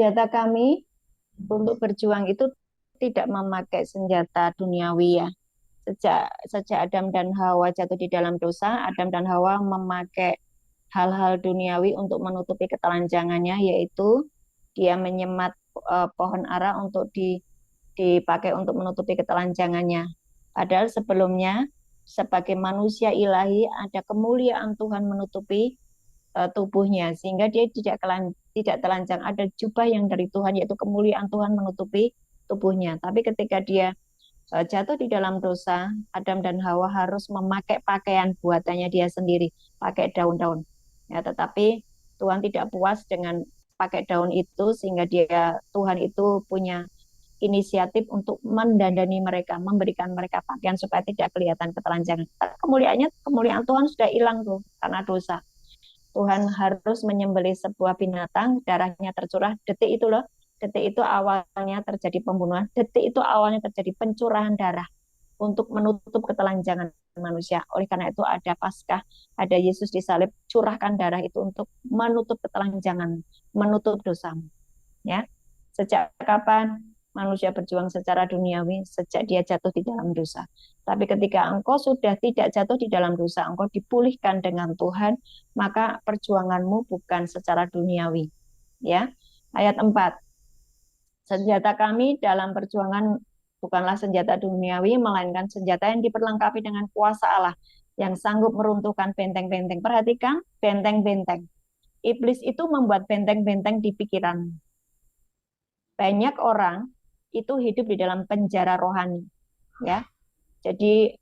senjata kami untuk berjuang itu tidak memakai senjata duniawi ya. Sejak Adam dan Hawa jatuh di dalam dosa, Adam dan Hawa memakai hal-hal duniawi untuk menutupi ketelanjangannya, yaitu dia menyemat pohon ara untuk dipakai untuk menutupi ketelanjangannya. Padahal sebelumnya sebagai manusia ilahi ada kemuliaan Tuhan menutupi tubuhnya sehingga dia tidak telanjang. Ada jubah yang dari Tuhan, yaitu kemuliaan Tuhan menutupi tubuhnya. Tapi ketika dia jatuh di dalam dosa, Adam dan Hawa harus memakai pakaian buatannya dia sendiri, pakai daun-daun. Ya, tetapi Tuhan tidak puas dengan pakai daun itu, sehingga Tuhan itu punya inisiatif untuk mendandani mereka, memberikan mereka pakaian supaya tidak kelihatan ketelanjangan. Kemuliaan Tuhan sudah hilang tuh karena dosa. Tuhan harus menyembelih sebuah binatang, darahnya tercurah, detik itu loh. Detik itu awalnya terjadi pembunuhan, detik itu awalnya terjadi pencurahan darah untuk menutup ketelanjangan manusia. Oleh karena itu ada Paskah, ada Yesus disalib, curahkan darah itu untuk menutup ketelanjangan, menutup dosamu. Ya. Sejak kapan manusia berjuang secara duniawi? Sejak dia jatuh di dalam dosa. Tapi ketika engkau sudah tidak jatuh di dalam dosa, engkau dipulihkan dengan Tuhan, maka perjuanganmu bukan secara duniawi. Ya. Ayat 4. Senjata kami dalam perjuangan bukanlah senjata duniawi, melainkan senjata yang diperlengkapi dengan kuasa Allah yang sanggup meruntuhkan benteng-benteng. Perhatikan, benteng-benteng. Iblis itu membuat benteng-benteng di pikiran. Banyak orang itu hidup di dalam penjara rohani. Ya. Jadi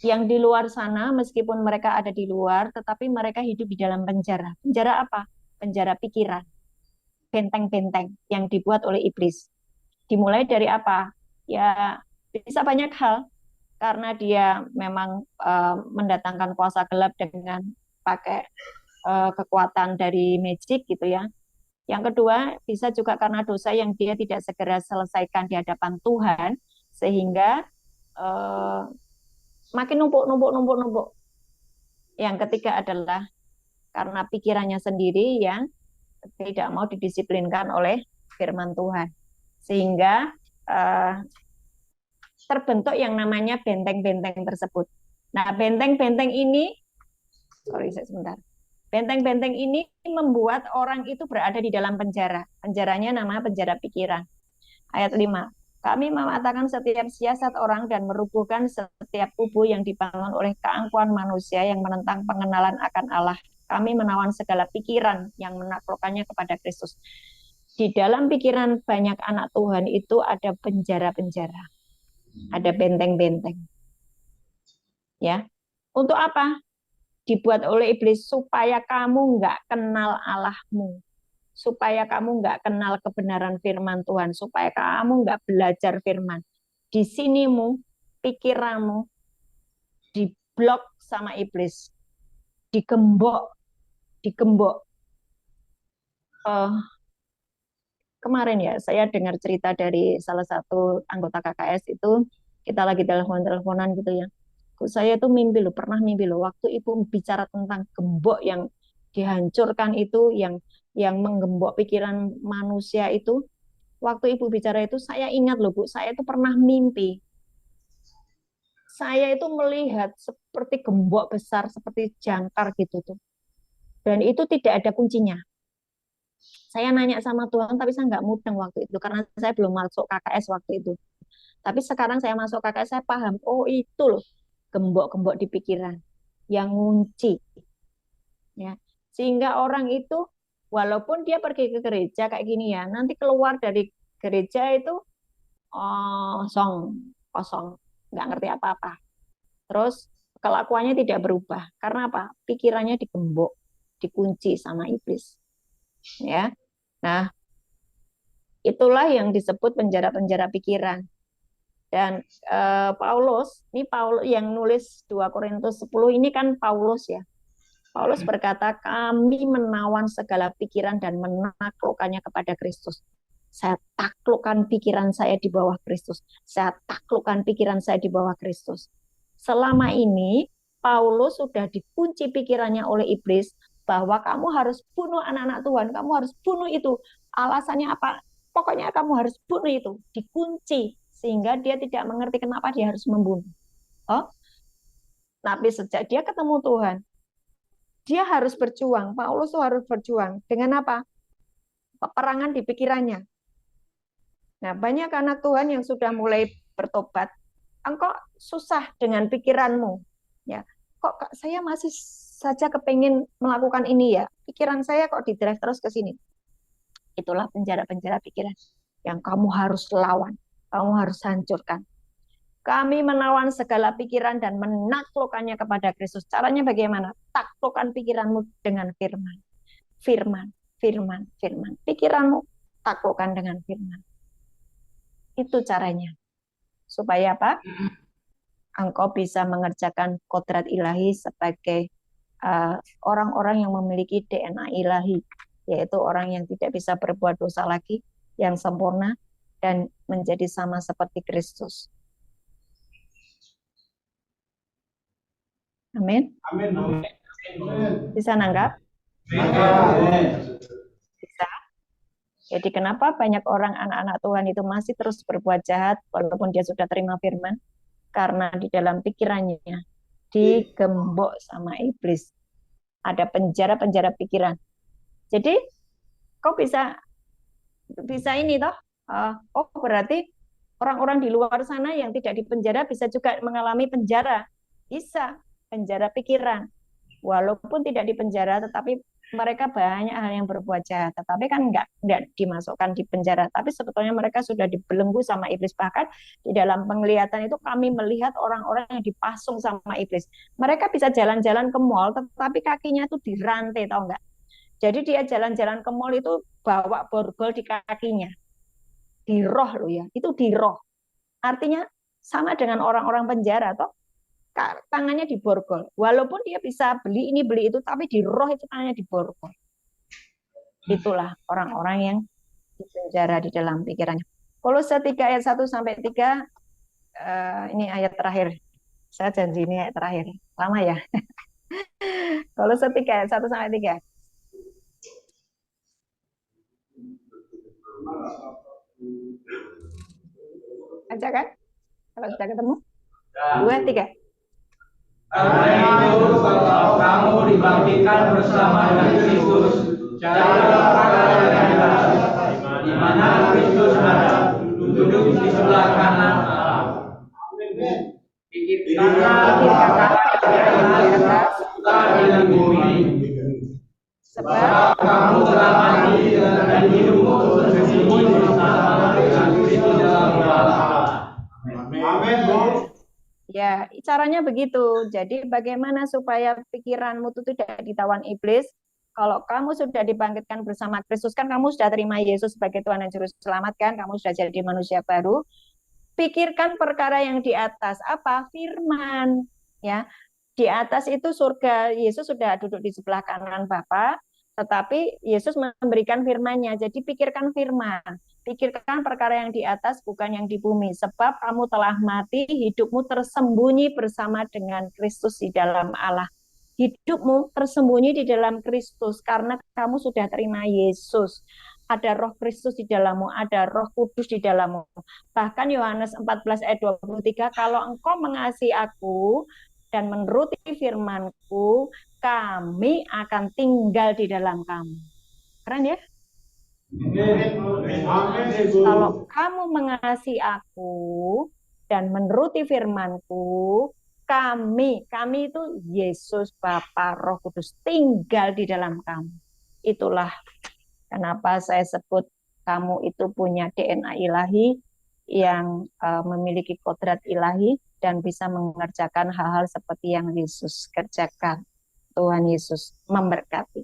yang di luar sana, meskipun mereka ada di luar, tetapi mereka hidup di dalam penjara. Penjara apa? Penjara pikiran. Benteng-benteng yang dibuat oleh iblis. Dimulai dari apa? Ya, bisa banyak hal. Karena dia memang mendatangkan kuasa gelap dengan pakai kekuatan dari magic gitu ya. Yang kedua, bisa juga karena dosa yang dia tidak segera selesaikan di hadapan Tuhan, sehingga makin numpuk. Yang ketiga adalah karena pikirannya sendiri yang tidak mau didisiplinkan oleh firman Tuhan. Sehingga terbentuk yang namanya benteng-benteng tersebut. Nah, benteng-benteng ini, benteng-benteng ini membuat orang itu berada di dalam penjara. Penjaranya namanya penjara pikiran. Ayat 5. Kami mematahkan setiap siasat orang dan merubuhkan setiap kubu yang dibangun oleh keangkuhan manusia yang menentang pengenalan akan Allah. Kami menawan segala pikiran yang menaklukkannya kepada Kristus. Di dalam pikiran banyak anak Tuhan itu ada penjara-penjara. Ada benteng-benteng. Ya. Untuk apa? Dibuat oleh iblis supaya kamu nggak kenal Allahmu. Supaya kamu nggak kenal kebenaran firman Tuhan, supaya kamu nggak belajar firman. Di sinimu, pikiranmu diblok sama iblis, digembok. Kemarin ya, saya dengar cerita dari salah satu anggota KKS itu, kita lagi telepon-teleponan gitu ya. Saya tuh pernah mimpi loh, waktu ibu bicara tentang gembok yang dihancurkan itu, yang menggembok pikiran manusia itu, waktu ibu bicara itu saya ingat loh Bu, saya itu pernah mimpi. Saya itu melihat seperti gembok besar, seperti jangkar gitu tuh. Dan itu tidak ada kuncinya. Saya nanya sama Tuhan, tapi saya nggak mudeng waktu itu, karena saya belum masuk KKS waktu itu. Tapi sekarang saya masuk KKS, saya paham, oh itu loh, gembok-gembok di pikiran, yang ngunci. Ya. Sehingga orang itu, walaupun dia pergi ke gereja kayak gini ya, nanti keluar dari gereja itu kosong, nggak ngerti apa-apa. Terus kelakuannya tidak berubah. Karena apa? Pikirannya digembok, dikunci sama iblis. Ya. Nah, itulah yang disebut penjara-penjara pikiran. Dan Paulus yang nulis 2 Korintus 10 ini kan Paulus ya. Paulus berkata, kami menawan segala pikiran dan menaklukkannya kepada Kristus. Saya taklukkan pikiran saya di bawah Kristus. Saya taklukkan pikiran saya di bawah Kristus. Selama ini Paulus sudah dikunci pikirannya oleh iblis, bahwa kamu harus bunuh anak-anak Tuhan, kamu harus bunuh itu. Alasannya apa? Pokoknya kamu harus bunuh itu, dikunci sehingga dia tidak mengerti kenapa dia harus membunuh. Oh, tapi sejak dia ketemu Tuhan, dia harus berjuang. Paulus tuh harus berjuang. Dengan apa? Peperangan di pikirannya. Nah, banyak anak Tuhan yang sudah mulai bertobat. Engkau susah dengan pikiranmu. Ya, kok saya masih saja kepingin melakukan ini ya? Pikiran saya kok didrive terus ke sini. Itulah penjara-penjara pikiran yang kamu harus lawan, kamu harus hancurkan. Kami menawan segala pikiran dan menaklukkannya kepada Kristus. Caranya bagaimana? Taklukkan pikiranmu dengan firman. Firman, firman, firman. Pikiranmu taklukkan dengan firman. Itu caranya. Supaya apa? Engkau bisa mengerjakan kodrat ilahi sebagai orang-orang yang memiliki DNA ilahi, yaitu orang yang tidak bisa berbuat dosa lagi, yang sempurna, dan menjadi sama seperti Kristus. Amin. Amin. Bisa nanggap? Bisa. Jadi kenapa banyak orang anak-anak Tuhan itu masih terus berbuat jahat walaupun dia sudah terima firman? Karena di dalam pikirannya digembok sama iblis. Ada penjara-penjara pikiran. Jadi kau bisa ini toh. Oh berarti orang-orang di luar sana yang tidak dipenjara bisa juga mengalami penjara. Bisa, penjara pikiran. Walaupun tidak dipenjara, tetapi mereka banyak hal yang berbuat jahat. Tetapi kan nggak dimasukkan di penjara. Tapi sebetulnya mereka sudah dibelenggu sama iblis. Bahkan di dalam penglihatan itu kami melihat orang-orang yang dipasung sama iblis. Mereka bisa jalan-jalan ke mall, tetapi kakinya tuh dirantai, tau nggak? Jadi dia jalan-jalan ke mall itu bawa borgol di kakinya. Di roh loh ya, itu di roh. Artinya sama dengan orang-orang penjara, toh tangannya diborgol. Walaupun dia bisa beli ini beli itu, tapi di roh itu tangannya diborgol. Itulah orang-orang yang dipenjara di dalam pikirannya. Kolose 3 ayat 1 sampai 3 ini ayat terakhir. Saya janji ini ayat terakhir. Lama ya. Kolose 3 ayat 1 sampai 3. Aja kan? Kalau sudah ketemu. 2, 3. Karena itu, kalau kamu dibangkitkan bersama dengan Kristus, carilah perkara yang di atas, di mana Kristus ada, duduk di sebelah kanan Allah. Pikirkanlah apa yang di atas, bukan di bumi. Sebab kamu telah mati dan hidupmu bersembunyi bersama dengan Kristus dalam Allah. Amin. Ya, caranya begitu. Jadi bagaimana supaya pikiranmu itu tidak ditawan iblis? Kalau kamu sudah dibangkitkan bersama Kristus, kan kamu sudah terima Yesus sebagai Tuhan dan Juru Selamat, kan? Kamu sudah jadi manusia baru. Pikirkan perkara yang di atas. Apa? Firman. Ya, di atas itu surga. Yesus sudah duduk di sebelah kanan Bapa, tetapi Yesus memberikan firman-Nya. Jadi pikirkan firman. Pikirkan perkara yang di atas, bukan yang di bumi. Sebab kamu telah mati, hidupmu tersembunyi bersama dengan Kristus di dalam Allah. Hidupmu tersembunyi di dalam Kristus karena kamu sudah terima Yesus. Ada roh Kristus di dalammu, ada roh kudus di dalammu. Bahkan Yohanes 14 ayat 23, kalau engkau mengasihi aku dan menuruti firman-Ku, kami akan tinggal di dalam kamu. Keren ya? Kalau kamu mengasihi aku dan menuruti firman-Ku, kami itu Yesus, Bapa, Roh Kudus tinggal di dalam kamu. Itulah kenapa saya sebut kamu itu punya DNA ilahi yang memiliki kodrat ilahi dan bisa mengerjakan hal-hal seperti yang Yesus kerjakan. Tuhan Yesus memberkati.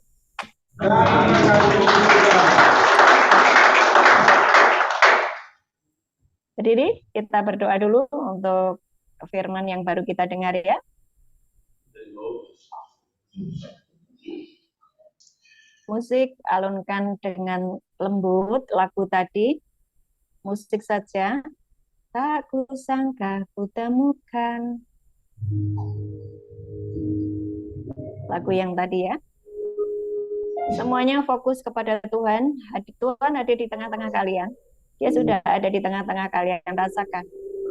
Berdiri, kita berdoa dulu untuk firman yang baru kita dengar ya. Musik, alunkan dengan lembut lagu tadi. Musik saja. Tak kusangka ku temukan. Lagu yang tadi ya. Semuanya fokus kepada Tuhan. Tuhan ada di tengah-tengah kalian. Dia sudah ada di tengah-tengah kalian. Rasakan.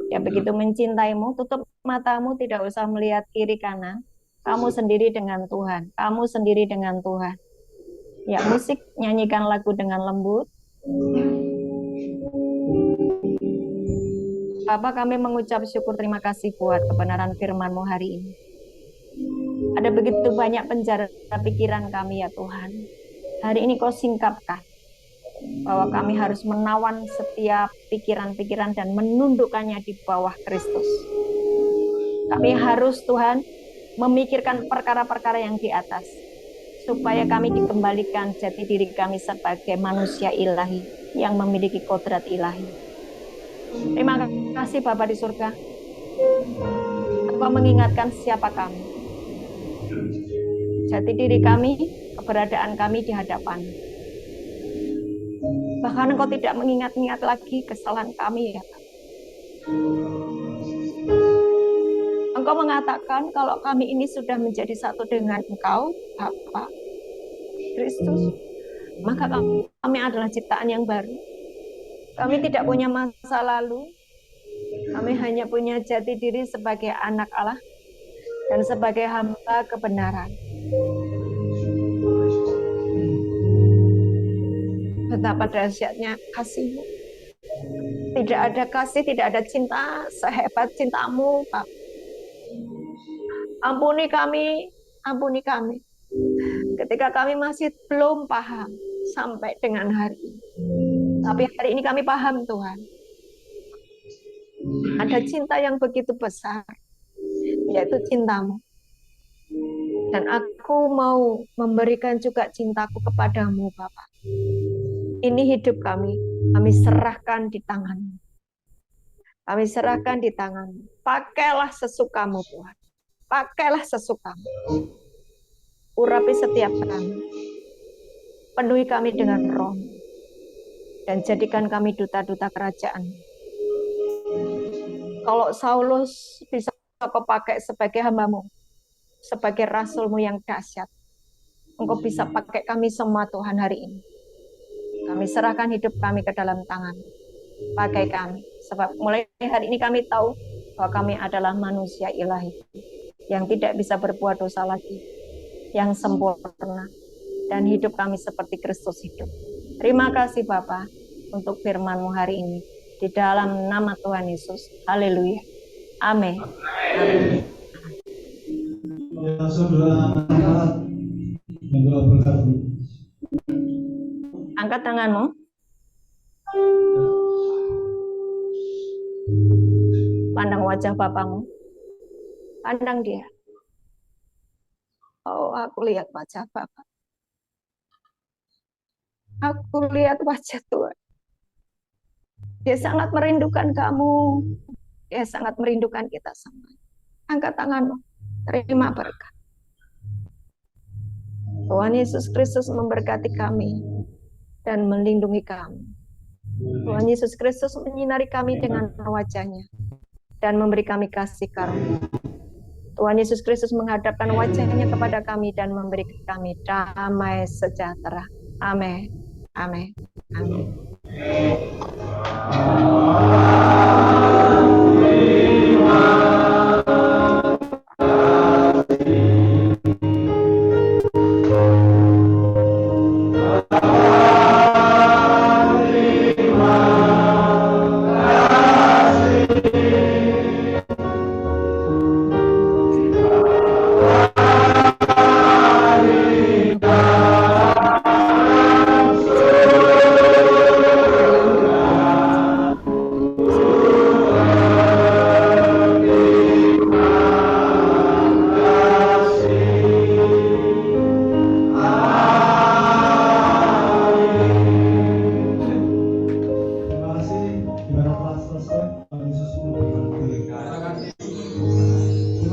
Dia begitu mencintaimu. Tutup matamu, tidak usah melihat kiri kanan. Kamu sendiri dengan Tuhan. Kamu sendiri dengan Tuhan. Ya, musik, nyanyikan lagu dengan lembut. Bapak, kami mengucap syukur terima kasih buat kebenaran firman-Mu hari ini. Ada begitu banyak penjara pikiran kami ya Tuhan. Hari ini Kau singkapkan bahwa kami harus menawan setiap pikiran-pikiran dan menundukkannya di bawah Kristus. Kami harus Tuhan memikirkan perkara-perkara yang di atas, supaya kami dikembalikan jati diri kami sebagai manusia ilahi yang memiliki kodrat ilahi. Terima kasih Bapa di surga. Engkau mengingatkan siapa kami, jati diri kami, keberadaan kami di hadapan. Bahkan Engkau tidak mengingat-ingat lagi kesalahan kami ya Pak. Engkau mengatakan kalau kami ini sudah menjadi satu dengan Engkau, Bapa Kristus, maka kami adalah ciptaan yang baru. Kami tidak punya masa lalu. Kami hanya punya jati diri sebagai anak Allah dan sebagai hamba kebenaran. Betapa dahsyatnya kasih-Mu. Tidak ada kasih, tidak ada cinta sehebat cinta-Mu, Pak. Ampuni kami, ampuni kami. Ketika kami masih belum paham sampai dengan hari ini. Tapi hari ini kami paham, Tuhan. Ada cinta yang begitu besar, yaitu cinta-Mu. Dan aku mau memberikan juga cintaku kepadamu, Bapak. Ini hidup kami serahkan di tangan-Mu. Kami serahkan di tangan-Mu. Pakailah sesukamu, Tuhan. Pakailah sesukamu. Urapi setiap kami. Penuhi kami dengan roh. Dan jadikan kami duta-duta kerajaan. Kalau Saulus bisa Kau pakai sebagai hamba-Mu, sebagai rasul-Mu yang dahsyat, Engkau bisa pakai kami semua Tuhan hari ini. Kami serahkan hidup kami ke dalam tangan. Pakai kami. Sebab mulai hari ini kami tahu bahwa kami adalah manusia ilahi yang tidak bisa berbuat dosa lagi, yang sempurna, dan hidup kami seperti Kristus hidup. Terima kasih Bapa untuk firman-Mu hari ini. Di dalam nama Tuhan Yesus. Haleluya. Amin. Amin. Ya, saudara yang berkat. Angkat tanganmu. Pandang wajah Bapamu. Pandang dia. Oh, aku lihat wajah Bapa. Aku lihat wajah Tuhan. Dia sangat merindukan kamu. Dia sangat merindukan kita semua. Angkat tanganmu. Terima berkat. Tuhan Yesus Kristus memberkati kami dan melindungi kami. Tuhan Yesus Kristus menyinari kami dengan wajah-Nya dan memberi kami kasih karunia. Tuhan Yesus Kristus menghadapkan wajah-Nya kepada kami dan memberi kami damai sejahtera. Amin. Amin. Amin.